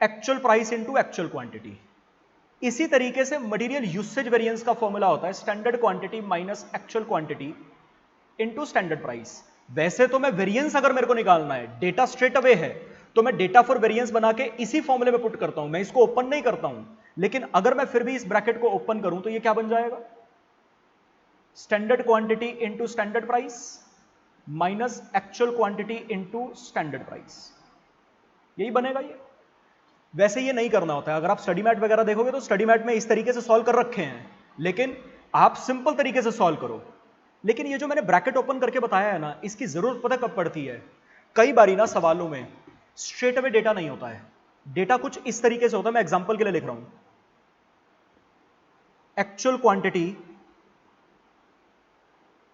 actual price into actual quantity. इसी तरीके से मटेरियल यूसेज वेरिएंस का फॉर्मूला होता है standard quantity minus actual quantity into standard price. वैसे तो मैं वेरिएंस अगर मेरे को निकालना है, डेटा स्ट्रेट अवे है, तो मैं डेटा फॉर वेरिएंस बना के इसी फॉर्मूले में पुट करता हूं, मैं इसको ओपन नहीं करता हूं। लेकिन अगर मैं फिर भी इस ब्रैकेट को ओपन करूं तो ये क्या बन जाएगा? Standard quantity into standard price minus actual quantity into standard price, यही बनेगा ये। वैसे ये नहीं करना होता है, अगर आप स्टडी मैट वगैरह देखोगे तो स्टडी मैट में इस तरीके से सॉल्व कर रखे हैं, लेकिन आप सिंपल तरीके से सॉल्व करो। लेकिन ये जो मैंने ब्रैकेट ओपन करके बताया है ना, इसकी जरूरत पता कब पड़ती है? कई बारी ना सवालों में स्ट्रेट अवे डेटा नहीं होता है, डेटा कुछ इस तरीके से होता है। मैं एग्जांपल के लिए लिख रहा हूं, एक्चुअल क्वांटिटी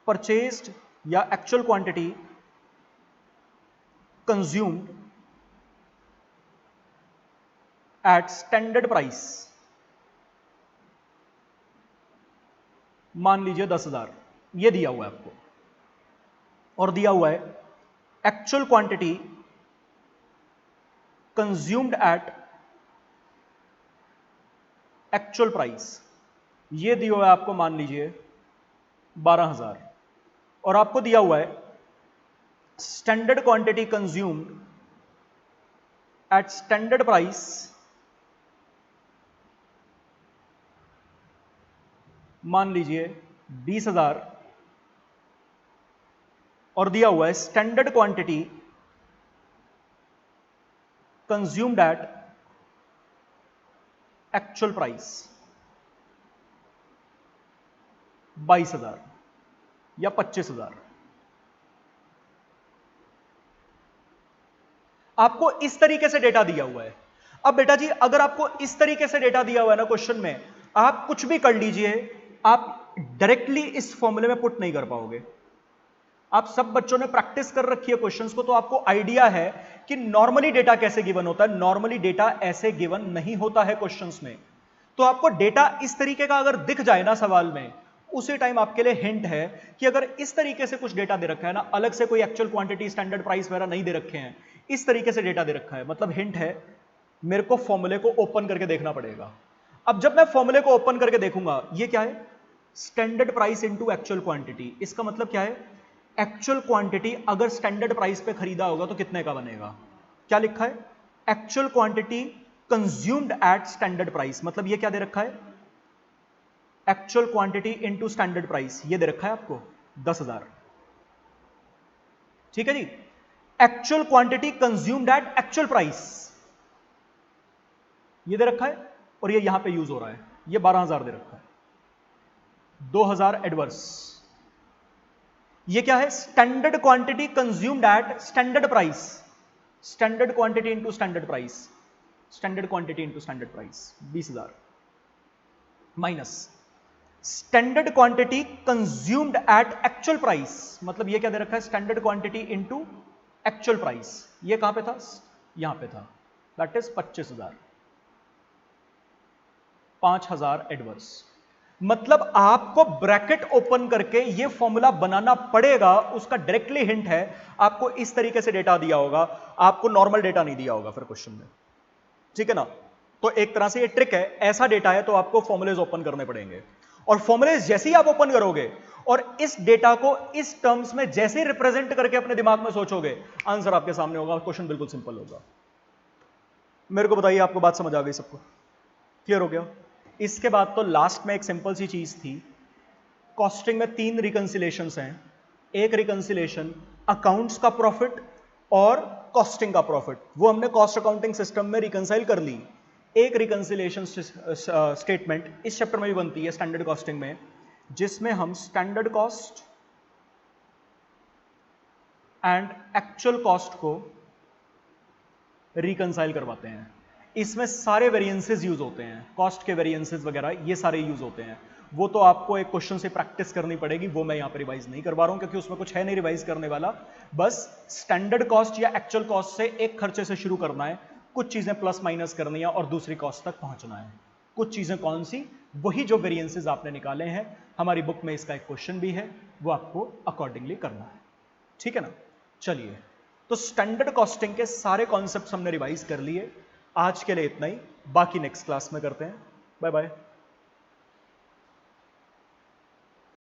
परचेज्ड या actual quantity consumed at standard price, मान लीजिए 10,000, ये दिया हुआ है आपको। और दिया हुआ है actual quantity consumed at actual price, ये दिया हुआ है आपको, मान लीजिए 12,000। और आपको दिया हुआ है standard quantity consumed at standard price, मान लीजिए 20,000। और दिया हुआ है standard quantity consumed at actual price 22,000 या 25,000। आपको इस तरीके से डेटा दिया हुआ है। अब बेटा जी अगर आपको इस तरीके से डेटा दिया हुआ है ना क्वेश्चन में, आप कुछ भी कर लीजिए, आप डायरेक्टली इस फॉर्मूले में पुट नहीं कर पाओगे। आप सब बच्चों ने प्रैक्टिस कर रखी है क्वेश्चंस को, तो आपको आइडिया है कि नॉर्मली डेटा कैसे गिवन होता है। नॉर्मली डेटा ऐसे गिवन नहीं होता है क्वेश्चंस में। तो आपको डेटा इस तरीके का अगर दिख जाए ना सवाल में, उसी टाइम आपके लिए हिंट है कि अगर इस तरीके से कुछ डेटा दे रखा है ना, अलग से कोई एक्चुअल क्वांटिटी स्टैंडर्ड प्राइस वगैरह नहीं दे रखे हैं, इस तरीके से डेटा दे रखा है, मतलब हिंट है मेरे को फॉर्मूले को ओपन करके देखना पड़ेगा। अब जब मैं फॉर्मूले को ओपन करके देखूंगा, ये क्या है, standard price into actual quantity. इसका मतलब क्या है, एक्चुअल क्वांटिटी अगर स्टैंडर्ड प्राइस पे खरीदा होगा तो कितने का बनेगा। क्या लिखा है, actual quantity consumed at standard price, मतलब ये क्या दे रखा है, actual quantity into standard price, ये दे रखा है आपको 10,000। ठीक है जी, actual quantity consumed at actual price ये दे रखा है, और ये यहां पे यूज हो रहा है, ये 12,000 दे रखा है, 2,000 एडवर्स। ये क्या है, standard quantity consumed at standard price, standard quantity into standard price, standard quantity into standard price 20,000 minus standard quantity consumed at actual price, मतलब ये क्या दे रखा है, standard quantity into actual price. ये कहां पे था, यहां पे था, दैट इज 25,000, 5,000 एडवर्स। मतलब आपको ब्रैकेट ओपन करके ये फॉर्मूला बनाना पड़ेगा। उसका डायरेक्टली हिंट है, आपको इस तरीके से डेटा दिया होगा, आपको नॉर्मल डेटा नहीं दिया होगा फिर क्वेश्चन में। ठीक है ना, तो एक तरह से ये ट्रिक है, ऐसा डेटा है तो आपको फॉर्मुलेज ओपन करने पड़ेंगे, और फॉर्मुलेज जैसे ही आप ओपन करोगे और इस डेटा को इस टर्म्स में जैसे रिप्रेजेंट करके अपने दिमाग में सोचोगे, आंसर आपके सामने होगा, क्वेश्चन बिल्कुल सिंपल होगा। मेरे को बताइए, आपको बात समझ आ गई, सबको क्लियर हो गया। इसके बाद तो लास्ट में एक सिंपल सी चीज थी, कॉस्टिंग में 3 रिकंसिलेशंस हैं। एक रिकंसिलेशन अकाउंट्स का प्रॉफिट और कॉस्टिंग का प्रॉफिट, वो हमने कॉस्ट अकाउंटिंग सिस्टम में रिकंसाइल कर ली। एक रिकंसिलेशन स्टेटमेंट इस चैप्टर में भी बनती है स्टैंडर्ड कॉस्टिंग में, जिसमें हम standard cost and actual cost को रिकंसाइल करवाते हैं। इसमें सारे वेरिएंसेस यूज होते हैं, कॉस्ट के वेरिएंसेस वगैरह ये सारे यूज होते हैं। वो तो आपको एक क्वेश्चन से प्रैक्टिस करनी पड़ेगी, वो मैं यहां पर रिवाइज नहीं करवा रहा हूं क्योंकि उसमें कुछ है नहीं रिवाइज करने वाला। बस स्टैंडर्ड कॉस्ट या एक्चुअल कॉस्ट से एक खर्चे से शुरू करना है, कुछ चीजें प्लस माइनस करनी है और दूसरी कॉस्ट तक पहुंचना है। कुछ चीजें कौन सी, वही जो वेरिएंसेस आपने निकाले हैं, हमारी बुक में इसका एक क्वेश्चन भी है, वो आपको अकॉर्डिंगली करना है। ठीक है ना, चलिए, तो स्टैंडर्ड कॉस्टिंग के सारे कॉन्सेप्ट्स हमने रिवाइज कर लिए। आज के लिए इतना ही, बाकी नेक्स्ट क्लास में करते हैं। Bye bye.